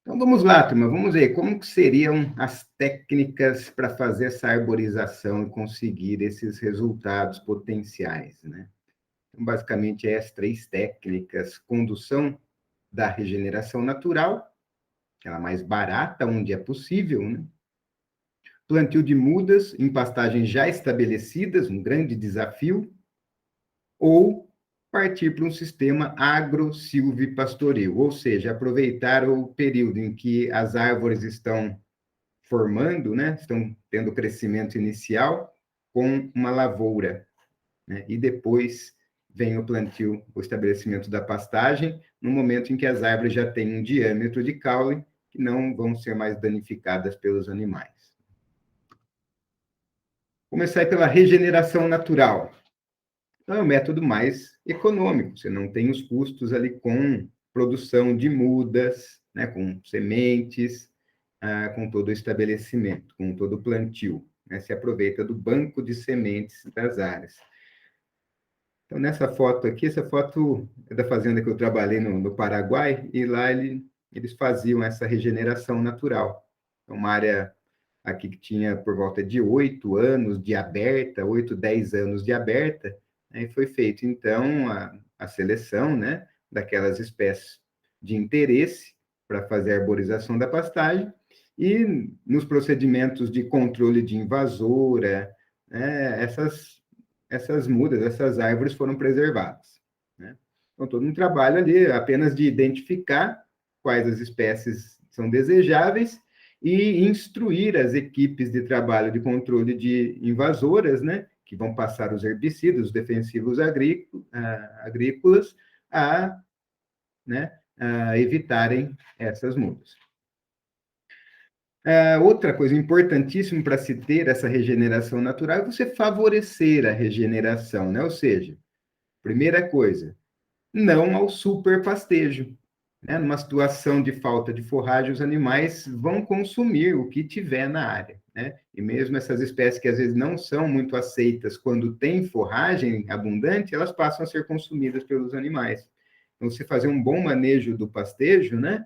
Então vamos lá, turma, vamos ver como que seriam as técnicas para fazer essa arborização e conseguir esses resultados potenciais, né? Então, basicamente, essas 3 técnicas: condução da regeneração natural, aquela mais barata, onde é possível, né? Plantio de mudas em pastagens já estabelecidas, um grande desafio, ou partir para um sistema agro-silvipastoril, ou seja, aproveitar o período em que as árvores estão formando, né? Estão tendo crescimento inicial com uma lavoura, né? E depois vem o plantio, o estabelecimento da pastagem, no momento em que as árvores já têm um diâmetro de caule, que não vão ser mais danificadas pelos animais. Começar pela regeneração natural. Então, é o método mais econômico, você não tem os custos ali com produção de mudas, né, com sementes, com todo o estabelecimento, com todo o plantio, né, se aproveita do banco de sementes das áreas. Então, nessa foto aqui, essa foto é da fazenda que eu trabalhei no Paraguai, e lá eles faziam essa regeneração natural. Então, uma área aqui que tinha por volta de 8 anos de aberta, 8, 10 anos de aberta, né, e foi feito, então, a seleção, né, daquelas espécies de interesse para fazer a arborização da pastagem, e nos procedimentos de controle de invasora, né, essas mudas, essas árvores foram preservadas, né? Então, todo um trabalho ali apenas de identificar quais as espécies são desejáveis e instruir as equipes de trabalho de controle de invasoras, né, que vão passar os herbicidas, os defensivos agrícolas, né, a evitarem essas mudas. Outra coisa importantíssima para se ter essa regeneração natural é você favorecer a regeneração, né? Ou seja, primeira coisa, não ao superpastejo, né? Numa situação de falta de forragem, os animais vão consumir o que tiver na área, né? E mesmo essas espécies que às vezes não são muito aceitas quando tem forragem abundante, elas passam a ser consumidas pelos animais. Então, você fazer um bom manejo do pastejo, né?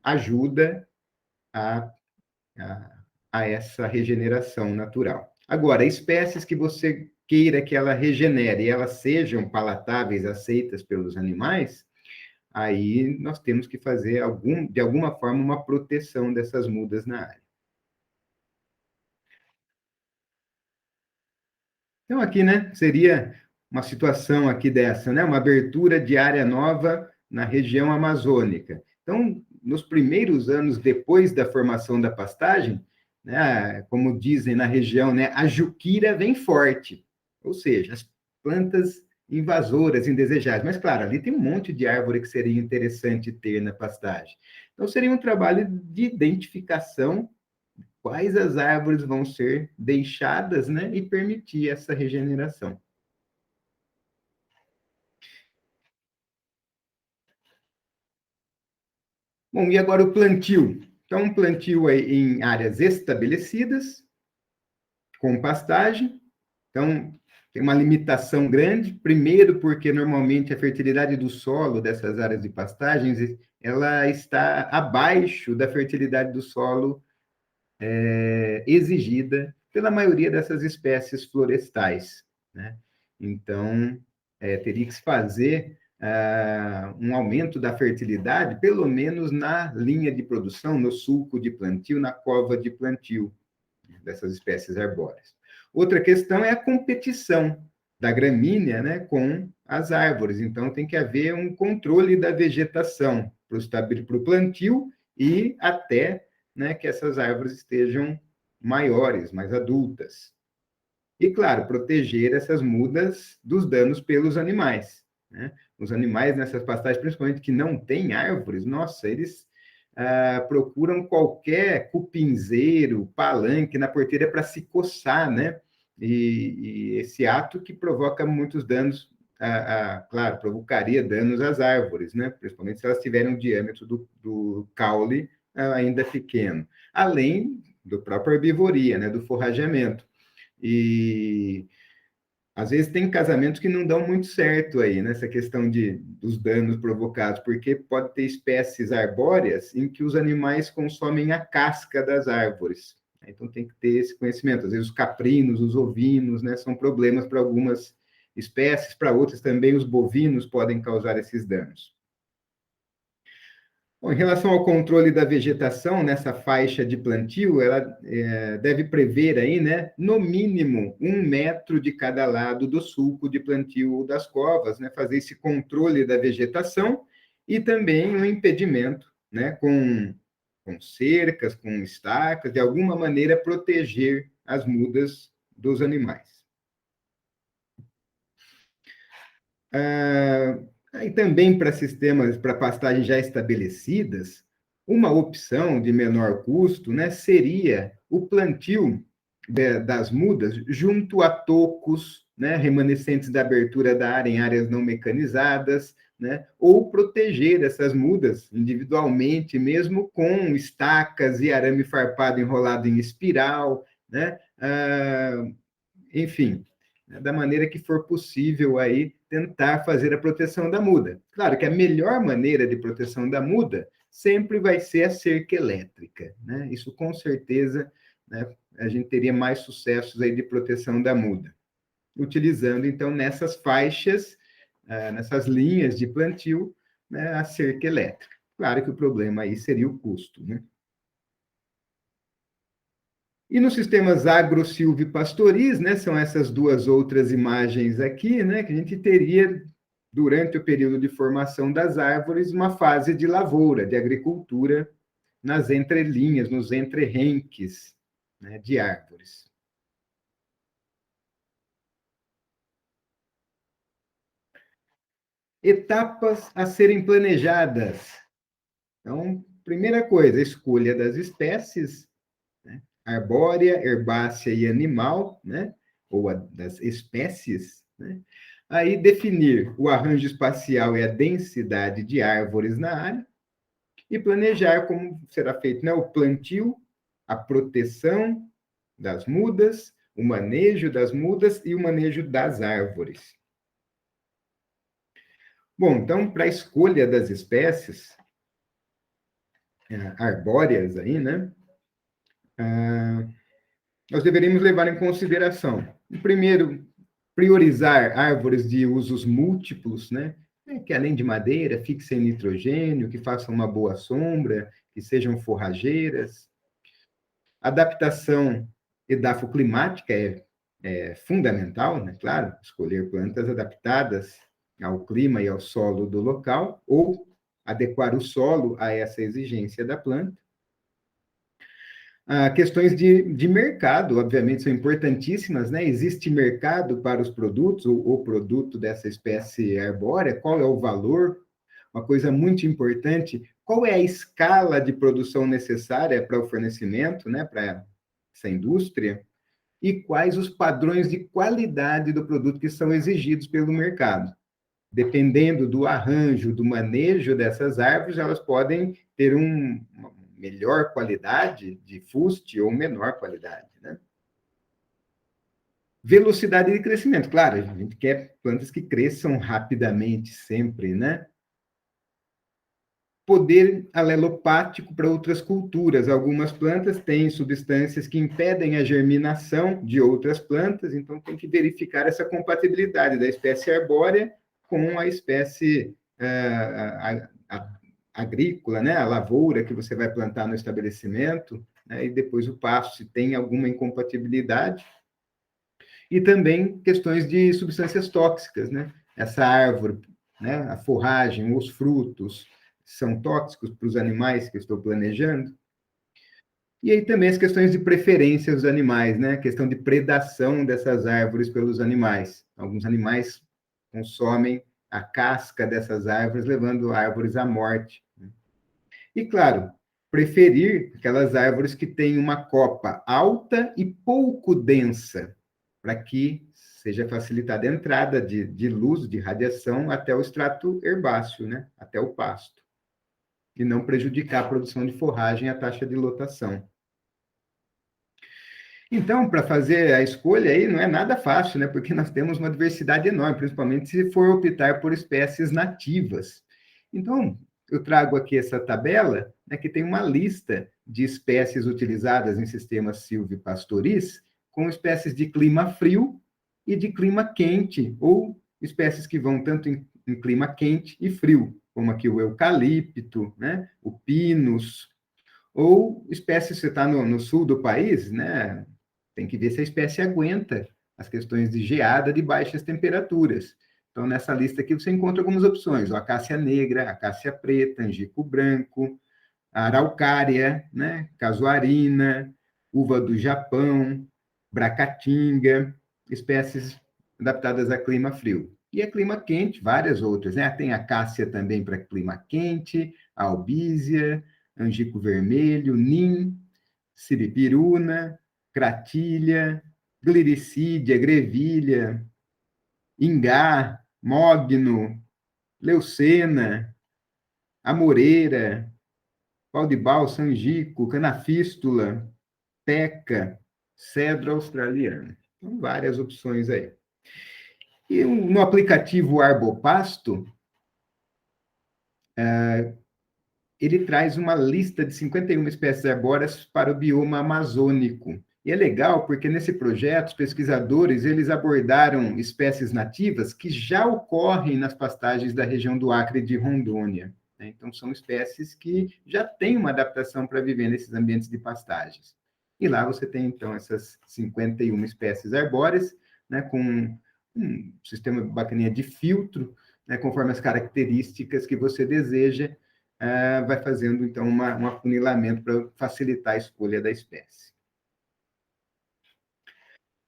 Ajuda a essa regeneração natural. Agora, espécies que você queira que ela regenere e elas sejam palatáveis, aceitas pelos animais, aí nós temos que fazer, de alguma forma, uma proteção dessas mudas na área. Então, aqui, né, seria uma situação aqui dessa, né, uma abertura de área nova na região amazônica. Então, nos primeiros anos depois da formação da pastagem, né, como dizem na região, né, a juquira vem forte, ou seja, as plantas invasoras, indesejáveis. Mas, claro, ali tem um monte de árvore que seria interessante ter na pastagem. Então, seria um trabalho de identificação quais as árvores vão ser deixadas, né, e permitir essa regeneração. Bom, e agora o plantio. Então, um plantio aí em áreas estabelecidas, com pastagem. Então, tem uma limitação grande. Primeiro, porque normalmente a fertilidade do solo dessas áreas de pastagens, ela está abaixo da fertilidade do solo exigida pela maioria dessas espécies florestais, né? Então, teria que se fazer um aumento da fertilidade, pelo menos na linha de produção, no sulco de plantio, na cova de plantio dessas espécies arbóreas. Outra questão é a competição da gramínea, né, com as árvores. Então, tem que haver um controle da vegetação para o plantio e até, né, que essas árvores estejam maiores, mais adultas. E, claro, proteger essas mudas dos danos pelos animais, né? Os animais nessas pastagens, principalmente que não têm árvores, nossa, eles procuram qualquer cupinzeiro, palanque na porteira para se coçar, né? E esse ato que provoca muitos danos, claro, provocaria danos às árvores, né? Principalmente se elas tiverem um diâmetro do caule ainda pequeno. Além do próprio herbivoria, né? Do forrageamento. E às vezes tem casamentos que não dão muito certo aí, nessa questão dos danos provocados, porque pode ter espécies arbóreas em que os animais consomem a casca das árvores. Então tem que ter esse conhecimento. Às vezes os caprinos, os ovinos, né, são problemas para algumas espécies, para outras também os bovinos podem causar esses danos. Bom, em relação ao controle da vegetação nessa faixa de plantio, ela deve prever aí, né, no mínimo 1 metro de cada lado do sulco de plantio das covas, né, fazer esse controle da vegetação e também um impedimento, né, com cercas, com estacas, de alguma maneira proteger as mudas dos animais. E também para sistemas, para pastagens já estabelecidas, uma opção de menor custo, né, seria o plantio das mudas junto a tocos, né, remanescentes da abertura da área em áreas não mecanizadas, né, ou proteger essas mudas individualmente, mesmo com estacas e arame farpado enrolado em espiral, né, enfim, da maneira que for possível aí tentar fazer a proteção da muda. Claro que a melhor maneira de proteção da muda sempre vai ser a cerca elétrica, né? Isso com certeza, né, a gente teria mais sucessos aí de proteção da muda, utilizando então nessas faixas, nessas linhas de plantio, né, a cerca elétrica. Claro que o problema aí seria o custo, né? E nos sistemas agro-silvipastoris, né, são essas duas outras imagens aqui, né, que a gente teria, durante o período de formação das árvores, uma fase de lavoura, de agricultura, nas entrelinhas, nos entrerenques, né, de árvores. Etapas a serem planejadas. Então, primeira coisa, escolha das espécies, né, arbórea, herbácea e animal, né, ou das espécies, né? Aí definir o arranjo espacial e a densidade de árvores na área e planejar como será feito, né, o plantio, a proteção das mudas, o manejo das mudas e o manejo das árvores. Bom, então, para a escolha das espécies arbóreas aí, né, nós deveríamos levar em consideração, primeiro, priorizar árvores de usos múltiplos, né, que além de madeira, fixem nitrogênio, que façam uma boa sombra, que sejam forrageiras. Adaptação edafoclimática é fundamental, né, claro, escolher plantas adaptadas ao clima e ao solo do local, ou adequar o solo a essa exigência da planta. Questões de mercado, obviamente, são importantíssimas, né? Existe mercado para os produtos, o produto dessa espécie arbórea, qual é o valor? Uma coisa muito importante, qual é a escala de produção necessária para o fornecimento, né, para essa indústria? E quais os padrões de qualidade do produto que são exigidos pelo mercado? Dependendo do arranjo, do manejo dessas árvores, elas podem ter uma melhor qualidade de fuste ou menor qualidade, né? Velocidade de crescimento. Claro, a gente quer plantas que cresçam rapidamente sempre, né? Poder alelopático para outras culturas. Algumas plantas têm substâncias que impedem a germinação de outras plantas, então tem que verificar essa compatibilidade da espécie arbórea com a espécie agrícola, né? A lavoura que você vai plantar no estabelecimento, né? E depois o pasto, se tem alguma incompatibilidade. E também questões de substâncias tóxicas, né? Essa árvore, né? A forragem, os frutos, são tóxicos para os animais que eu estou planejando. E aí também as questões de preferência dos animais, né? A questão de predação dessas árvores pelos animais. Alguns animais consomem a casca dessas árvores, levando árvores à morte. E, claro, preferir aquelas árvores que têm uma copa alta e pouco densa, para que seja facilitada a entrada de luz, de radiação, até o extrato herbáceo, né? Até o pasto. E não prejudicar a produção de forragem e a taxa de lotação. Então, para fazer a escolha aí, não é nada fácil, né? Porque nós temos uma diversidade enorme, principalmente se for optar por espécies nativas. Então, eu trago aqui essa tabela, né, que tem uma lista de espécies utilizadas em sistemas silvipastoris, com espécies de clima frio e de clima quente, ou espécies que vão tanto em clima quente e frio, como aqui o eucalipto, né, o pinus, ou espécies, você está no sul do país, né, tem que ver se a espécie aguenta as questões de geada de baixas temperaturas. Então, nessa lista aqui, você encontra algumas opções: a acácia negra, a acácia preta, angico branco, a araucária, né, casuarina, uva do Japão, bracatinga, espécies adaptadas a clima frio. E é clima quente, várias outras, né? Tem a cássia também para clima quente, a albízia, angico vermelho, nim, siripiruna, cratilha, gliricídia, grevilha, ingá, mogno, leucena, amoreira, pau de balsa, angico, canafístula, teca, cedro australiano. Então, várias opções aí. E no aplicativo Arbopasto, ele traz uma lista de 51 espécies arbóreas para o bioma amazônico. E é legal porque nesse projeto os pesquisadores eles abordaram espécies nativas que já ocorrem nas pastagens da região do Acre e de Rondônia, né? Então são espécies que já têm uma adaptação para viver nesses ambientes de pastagens. E lá você tem então essas 51 espécies arbóreas, né, com um sistema bacaninha de filtro, né, conforme as características que você deseja, vai fazendo, então, um afunilamento para facilitar a escolha da espécie.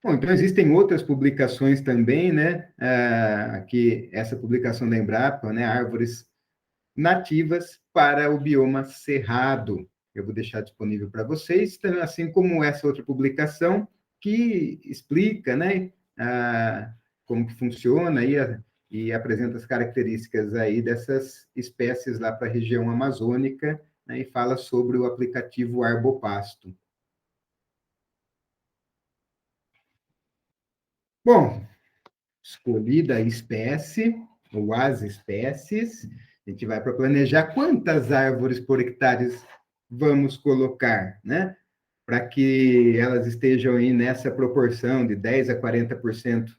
Bom, então, existem outras publicações também, né? Aqui, essa publicação da Embrapa, né? Árvores nativas para o bioma cerrado. Eu vou deixar disponível para vocês, assim como essa outra publicação, que explica, né? Como que funciona e apresenta as características aí dessas espécies lá para a região amazônica, né, e fala sobre o aplicativo Arbopasto. Bom, escolhida a espécie, ou as espécies, a gente vai para planejar quantas árvores por hectare vamos colocar, né? Para que elas estejam aí nessa proporção de 10% a 40%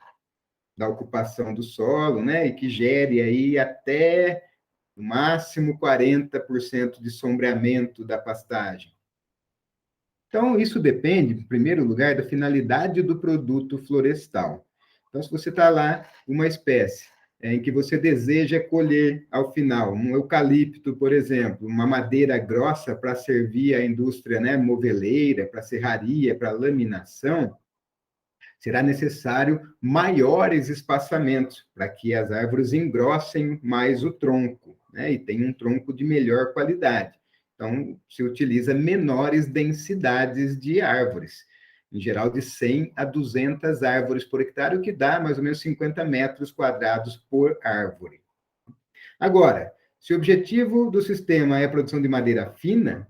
da ocupação do solo, né? E que gere aí até, no máximo, 40% de sombreamento da pastagem. Então, isso depende, em primeiro lugar, da finalidade do produto florestal. Então, se você está lá, uma espécie em que você deseja colher, ao final, um eucalipto, por exemplo, uma madeira grossa para servir à indústria, né, moveleira, para serraria, para laminação, será necessário maiores espaçamentos para que as árvores engrossem mais o tronco, né, e tenham um tronco de melhor qualidade. Então, se utiliza menores densidades de árvores, em geral de 100 a 200 árvores por hectare, o que dá mais ou menos 50 metros quadrados por árvore. Agora, se o objetivo do sistema é a produção de madeira fina,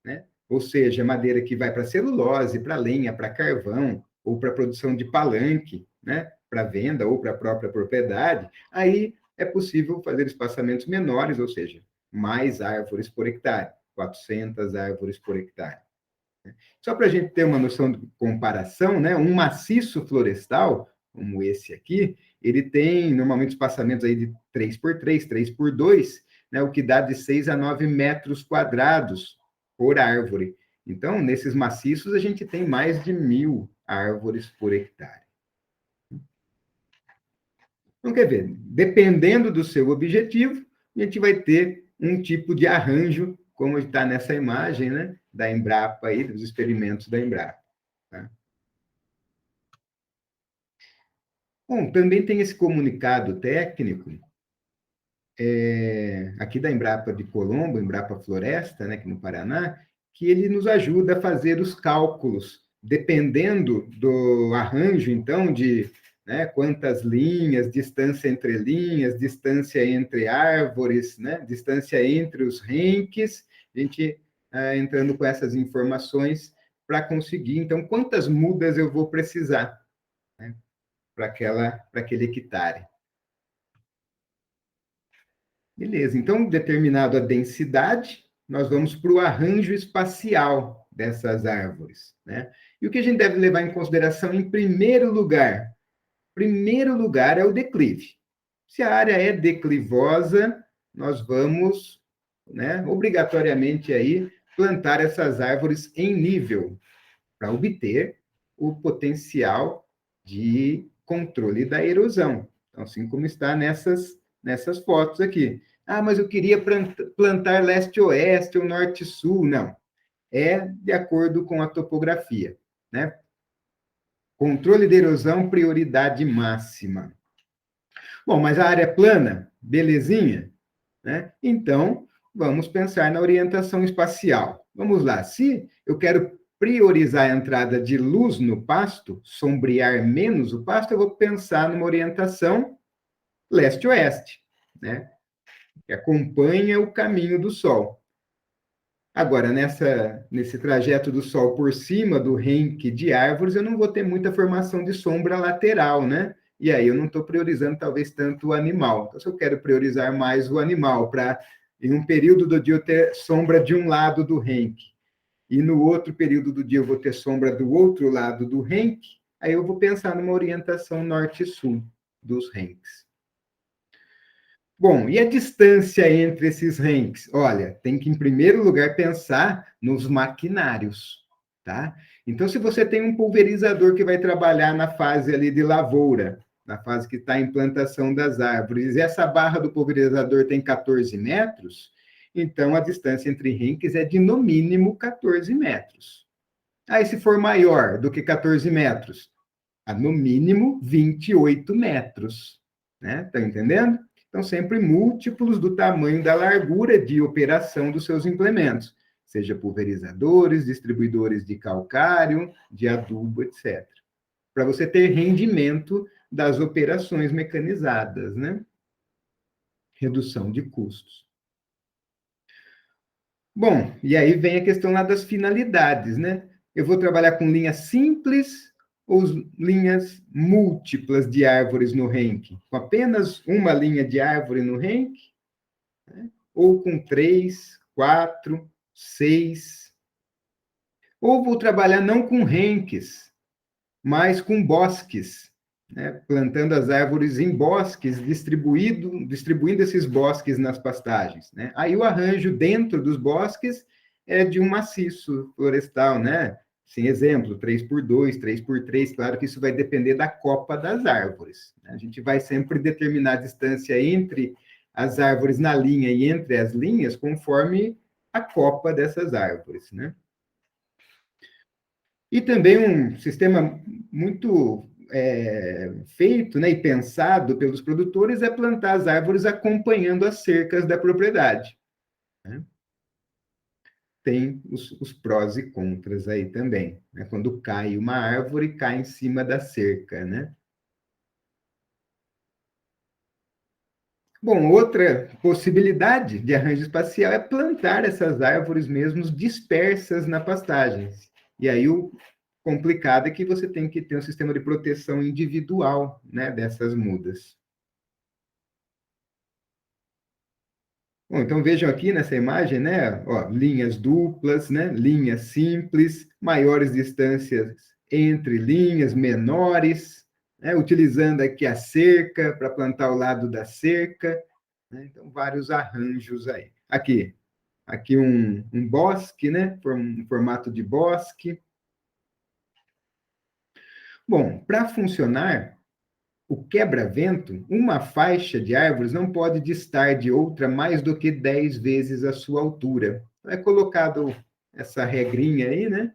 né, ou seja, madeira que vai para celulose, para lenha, para carvão, ou para produção de palanque, né, para venda ou para a própria propriedade, aí é possível fazer espaçamentos menores, ou seja, mais árvores por hectare, 400 árvores por hectare. Só para a gente ter uma noção de comparação, né, um maciço florestal, como esse aqui, ele tem normalmente espaçamentos aí de 3x3, 3x2, né, o que dá de 6 a 9 metros quadrados por árvore. Então, nesses maciços, a gente tem mais de 1.000 árvores por hectare. Então, quer ver, dependendo do seu objetivo, a gente vai ter um tipo de arranjo, como está nessa imagem, né, da Embrapa, aí, dos experimentos da Embrapa. Tá? Bom, também tem esse comunicado técnico, aqui da Embrapa de Colombo, Embrapa Floresta, né, aqui no Paraná, que ele nos ajuda a fazer os cálculos, dependendo do arranjo, então, de, né, quantas linhas, distância entre linhas, distância entre árvores, né, distância entre os renques, a gente entrando com essas informações para conseguir, então, quantas mudas eu vou precisar, né, para aquele hectare. Beleza, então, determinado a densidade, nós vamos para o arranjo espacial dessas árvores, né? E o que a gente deve levar em consideração em primeiro lugar? Primeiro lugar é o declive. Se a área é declivosa, nós vamos, né, obrigatoriamente aí plantar essas árvores em nível para obter o potencial de controle da erosão. Então, assim como está nessas fotos aqui. Ah, mas eu queria plantar leste-oeste ou norte-sul. Não. É de acordo com a topografia, né? Controle de erosão, prioridade máxima. Bom, mas a área é plana, belezinha, né? Então, vamos pensar na orientação espacial. Vamos lá, se eu quero priorizar a entrada de luz no pasto, sombrear menos o pasto, eu vou pensar numa orientação leste-oeste, né? Que acompanha o caminho do Sol. Agora, nesse trajeto do Sol por cima do renque de árvores, eu não vou ter muita formação de sombra lateral, né? E aí eu não estou priorizando talvez tanto o animal. Então, se eu quero priorizar mais o animal, para em um período do dia eu ter sombra de um lado do renque, e no outro período do dia eu vou ter sombra do outro lado do renque, aí eu vou pensar numa orientação norte-sul dos renques. Bom, e a distância entre esses renques? Olha, tem que, em primeiro lugar, pensar nos maquinários, tá? Então, se você tem um pulverizador que vai trabalhar na fase ali de lavoura, na fase que está a implantação das árvores, e essa barra do pulverizador tem 14 metros, então a distância entre renques é de, no mínimo, 14 metros. Aí, se for maior do que 14 metros, no mínimo 28 metros, né? Tá entendendo? Então, sempre múltiplos do tamanho da largura de operação dos seus implementos, seja pulverizadores, distribuidores de calcário, de adubo, etc. Para você ter rendimento das operações mecanizadas, né? Redução de custos. Bom, e aí vem a questão lá das finalidades, né? Eu vou trabalhar com linhas simples ou linhas múltiplas de árvores no renque? Com apenas uma linha de árvore no renque? Né? Ou com 3, 4, 6? Ou vou trabalhar não com renques, mas com bosques, né? Plantando as árvores em bosques, distribuindo esses bosques nas pastagens, né? Aí o arranjo dentro dos bosques é de um maciço florestal, né? Sem exemplo, 3x2, 3x3, claro que isso vai depender da copa das árvores. A gente vai sempre determinar a distância entre as árvores na linha e entre as linhas conforme a copa dessas árvores, né? E também um sistema muito feito, né, e pensado pelos produtores é plantar as árvores acompanhando as cercas da propriedade, né? Tem os prós e contras aí também, né? Quando cai uma árvore, cai em cima da cerca, né? Bom, outra possibilidade de arranjo espacial é plantar essas árvores mesmo dispersas na pastagem. E aí o complicado é que você tem que ter um sistema de proteção individual, né, dessas mudas. Bom, então vejam aqui nessa imagem, né, ó, linhas duplas, né, linhas simples, maiores distâncias entre linhas, menores, né, utilizando aqui a cerca para plantar ao lado da cerca, né, então vários arranjos aí. Aqui um bosque, né, um formato de bosque. Bom, para funcionar, o quebra-vento, uma faixa de árvores não pode distar de outra mais do que 10 vezes a sua altura. É colocado essa regrinha aí, né?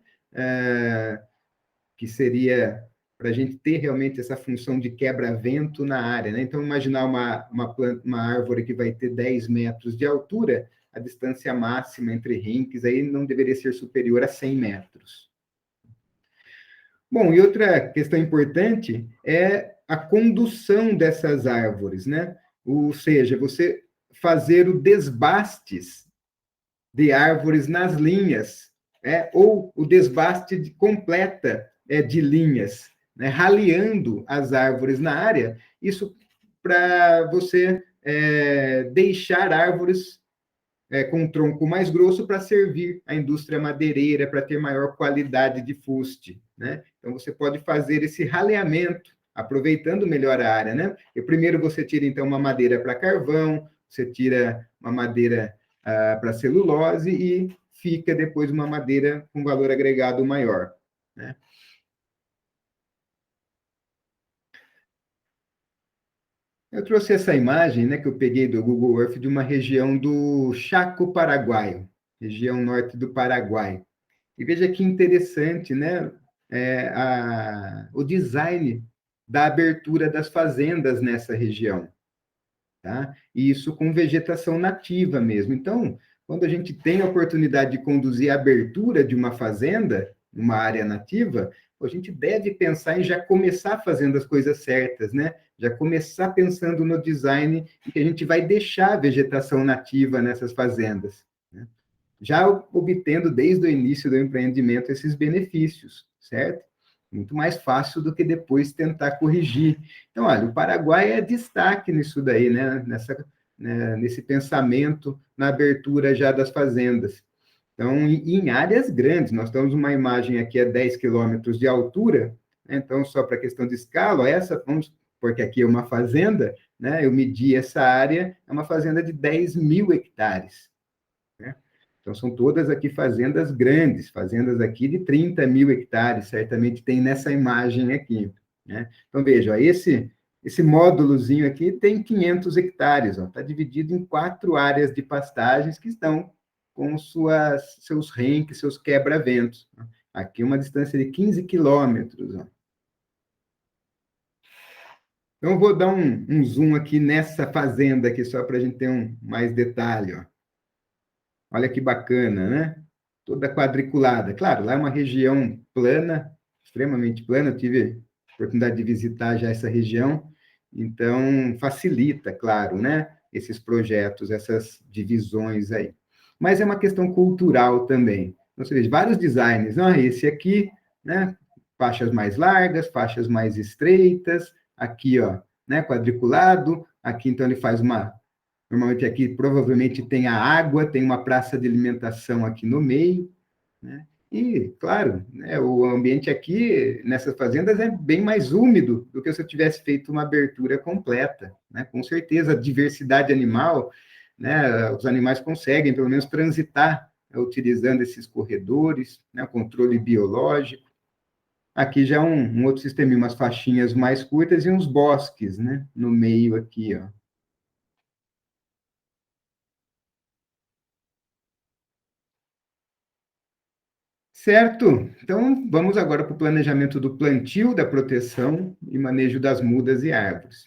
Que seria para a gente ter realmente essa função de quebra-vento na área, né? Então, imaginar uma árvore que vai ter 10 metros de altura, a distância máxima entre renques aí não deveria ser superior a 100 metros. Bom, e outra questão importante é a condução dessas árvores, né? Ou seja, você fazer o desbastes de árvores nas linhas, ou o desbaste completa de linhas, né? Raleando as árvores na área, isso para você deixar árvores com um tronco mais grosso para servir à indústria madeireira, para ter maior qualidade de fuste, né? Então, você pode fazer esse raleamento, aproveitando melhor a área, né? E primeiro você tira, então, uma madeira para carvão, você tira uma madeira para celulose e fica depois uma madeira com valor agregado maior, né? Eu trouxe essa imagem, né, que eu peguei do Google Earth de uma região do Chaco Paraguaio, região norte do Paraguai. E veja que interessante, né, o design da abertura das fazendas nessa região, tá? E isso com vegetação nativa mesmo. Então, quando a gente tem a oportunidade de conduzir a abertura de uma fazenda, uma área nativa, a gente deve pensar em já começar fazendo as coisas certas, né? Já começar pensando no design e que a gente vai deixar a vegetação nativa nessas fazendas, né? Já obtendo desde o início do empreendimento esses benefícios, certo? Muito mais fácil do que depois tentar corrigir. Então, olha, o Paraguai é destaque nisso daí, né? Nesse pensamento, na abertura já das fazendas. Então, em áreas grandes, nós temos uma imagem aqui a 10 quilômetros de altura, né? Então, só para questão de escala, porque aqui é uma fazenda, né? Eu medi essa área, é uma fazenda de 10.000 hectares, né? Então, são todas aqui fazendas grandes, fazendas aqui de 30.000 hectares, certamente tem nessa imagem aqui, né? Então, veja, ó, esse módulozinho aqui tem 500 hectares, está dividido em 4 áreas de pastagens que estão com seus renques, seus quebra-ventos. Aqui uma distância de 15 quilômetros. Ó. Então, eu vou dar um zoom aqui nessa fazenda aqui, só para a gente ter mais detalhe. Ó. Olha que bacana, né? Toda quadriculada. Claro, lá é uma região plana, extremamente plana. Eu tive a oportunidade de visitar já essa região, então facilita, claro, né? Esses projetos, essas divisões aí. Mas é uma questão cultural também. Então, você vê vários designs. Esse aqui, né? Faixas mais largas, faixas mais estreitas. Aqui, ó, né? Quadriculado. Aqui, então, ele faz Normalmente aqui provavelmente tem a água, tem uma praça de alimentação aqui no meio, né? E, claro, né, o ambiente aqui, nessas fazendas, é bem mais úmido do que se eu tivesse feito uma abertura completa, né? Com certeza, a diversidade animal, né, os animais conseguem, pelo menos, transitar, né, utilizando esses corredores, né, controle biológico. Aqui já um outro sistema, umas faixinhas mais curtas e uns bosques, né, no meio aqui, ó. Certo? Então, vamos agora para o planejamento do plantio, da proteção e manejo das mudas e árvores.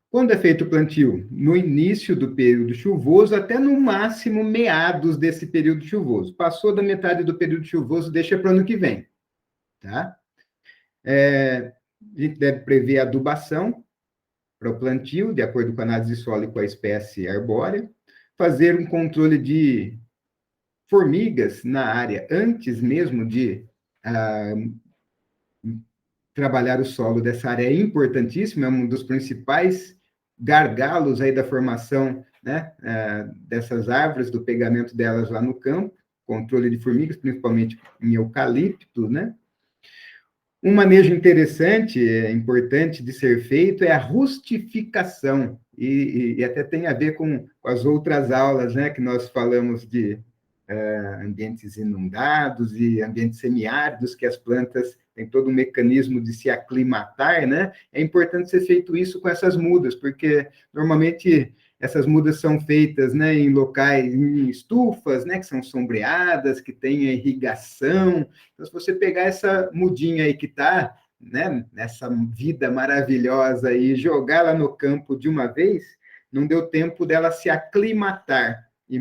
Quando é feito o plantio? No início do período chuvoso, até no máximo meados desse período chuvoso. Passou da metade do período chuvoso, deixa para o ano que vem. Tá? A gente deve prever a adubação para o plantio, de acordo com a análise de solo e com a espécie arbórea. Fazer um controle de formigas na área antes mesmo de trabalhar o solo dessa área é importantíssimo, é um dos principais gargalos aí da formação, né, dessas árvores, do pegamento delas lá no campo, controle de formigas, principalmente em eucalipto, né? Um manejo interessante, importante de ser feito é a rustificação, e até tem a ver com as outras aulas, né, que nós falamos de ambientes inundados e ambientes semiáridos, que as plantas têm todo um mecanismo de se aclimatar, né? É importante ser feito isso com essas mudas, porque normalmente essas mudas são feitas, né, em locais, em estufas, né, que são sombreadas, que têm a irrigação. Então, se você pegar essa mudinha aí que está, né, nessa vida maravilhosa e jogar ela no campo de uma vez, não deu tempo dela se aclimatar e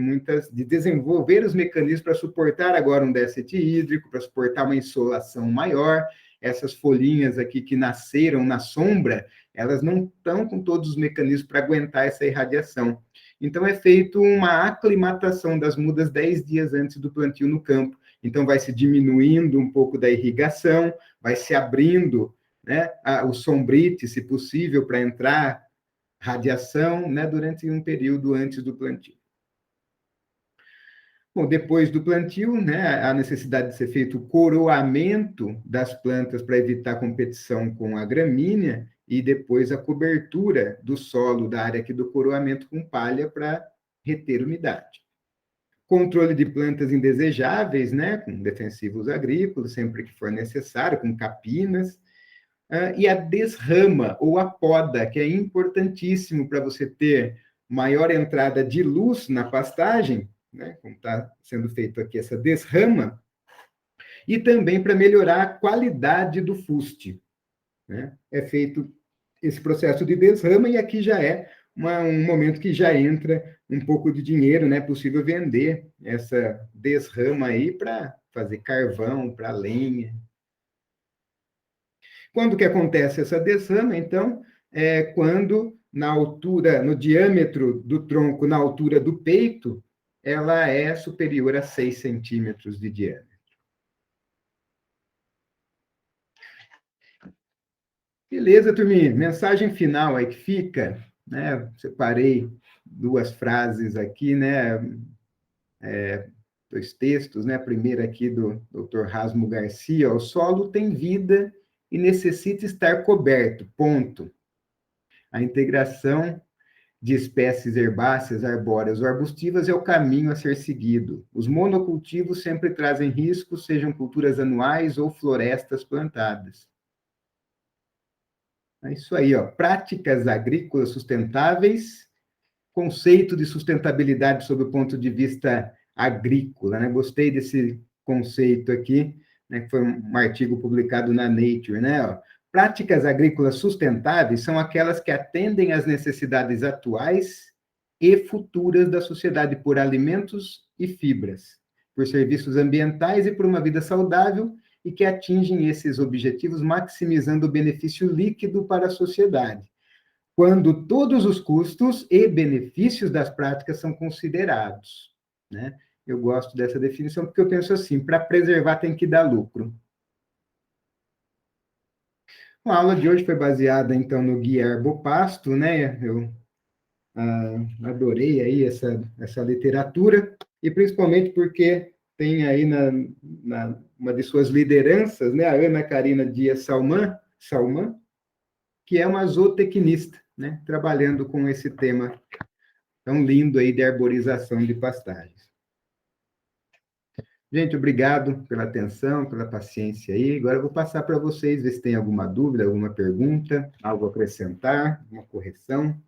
de desenvolver os mecanismos para suportar agora um déficit hídrico, para suportar uma insolação maior. Essas folhinhas aqui que nasceram na sombra, elas não estão com todos os mecanismos para aguentar essa irradiação. Então, é feito uma aclimatação das mudas 10 dias antes do plantio no campo. Então, vai se diminuindo um pouco da irrigação, vai se abrindo, né, o sombrite, se possível, para entrar radiação, né, durante um período antes do plantio. Bom, depois do plantio, né, a necessidade de ser feito o coroamento das plantas para evitar competição com a gramínea e depois a cobertura do solo da área aqui do coroamento com palha para reter umidade. Controle de plantas indesejáveis, né, com defensivos agrícolas, sempre que for necessário, com capinas, e a desrama ou a poda, que é importantíssimo para você ter maior entrada de luz na pastagem, né, como está sendo feito aqui essa desrama, e também para melhorar a qualidade do fuste, né? É feito esse processo de desrama, e aqui já é um momento que já entra um pouco de dinheiro, né? É possível vender essa desrama aí para fazer carvão, para lenha. Quando que acontece essa desrama, então, é quando na altura, no diâmetro do tronco, na altura do peito, ela é superior a 6 centímetros de diâmetro. Beleza, turminha? Mensagem final aí que fica, né? Separei 2 frases aqui, né? 2 textos, né? A primeira aqui do Dr. Rasmo Garcia: o solo tem vida e necessita estar coberto, ponto. A integração de espécies herbáceas, arbóreas ou arbustivas é o caminho a ser seguido. Os monocultivos sempre trazem riscos, sejam culturas anuais ou florestas plantadas. É isso aí, ó. Práticas agrícolas sustentáveis, conceito de sustentabilidade sob o ponto de vista agrícola, né? Gostei desse conceito aqui, né? Que foi um artigo publicado na Nature, né? Ó, práticas agrícolas sustentáveis são aquelas que atendem às necessidades atuais e futuras da sociedade por alimentos e fibras, por serviços ambientais e por uma vida saudável, e que atingem esses objetivos maximizando o benefício líquido para a sociedade, quando todos os custos e benefícios das práticas são considerados, né? Eu gosto dessa definição porque eu penso assim: para preservar tem que dar lucro. A aula de hoje foi baseada, então, no Guia Herbopasto, né? Eu adorei aí essa literatura, e principalmente porque tem aí uma de suas lideranças, né? A Ana Karina Dias Salman, que é uma zootecnista, né? Trabalhando com esse tema tão lindo aí de arborização de pastagens. Gente, obrigado pela atenção, pela paciência aí. Agora eu vou passar para vocês, ver se tem alguma dúvida, alguma pergunta, algo a acrescentar, uma correção.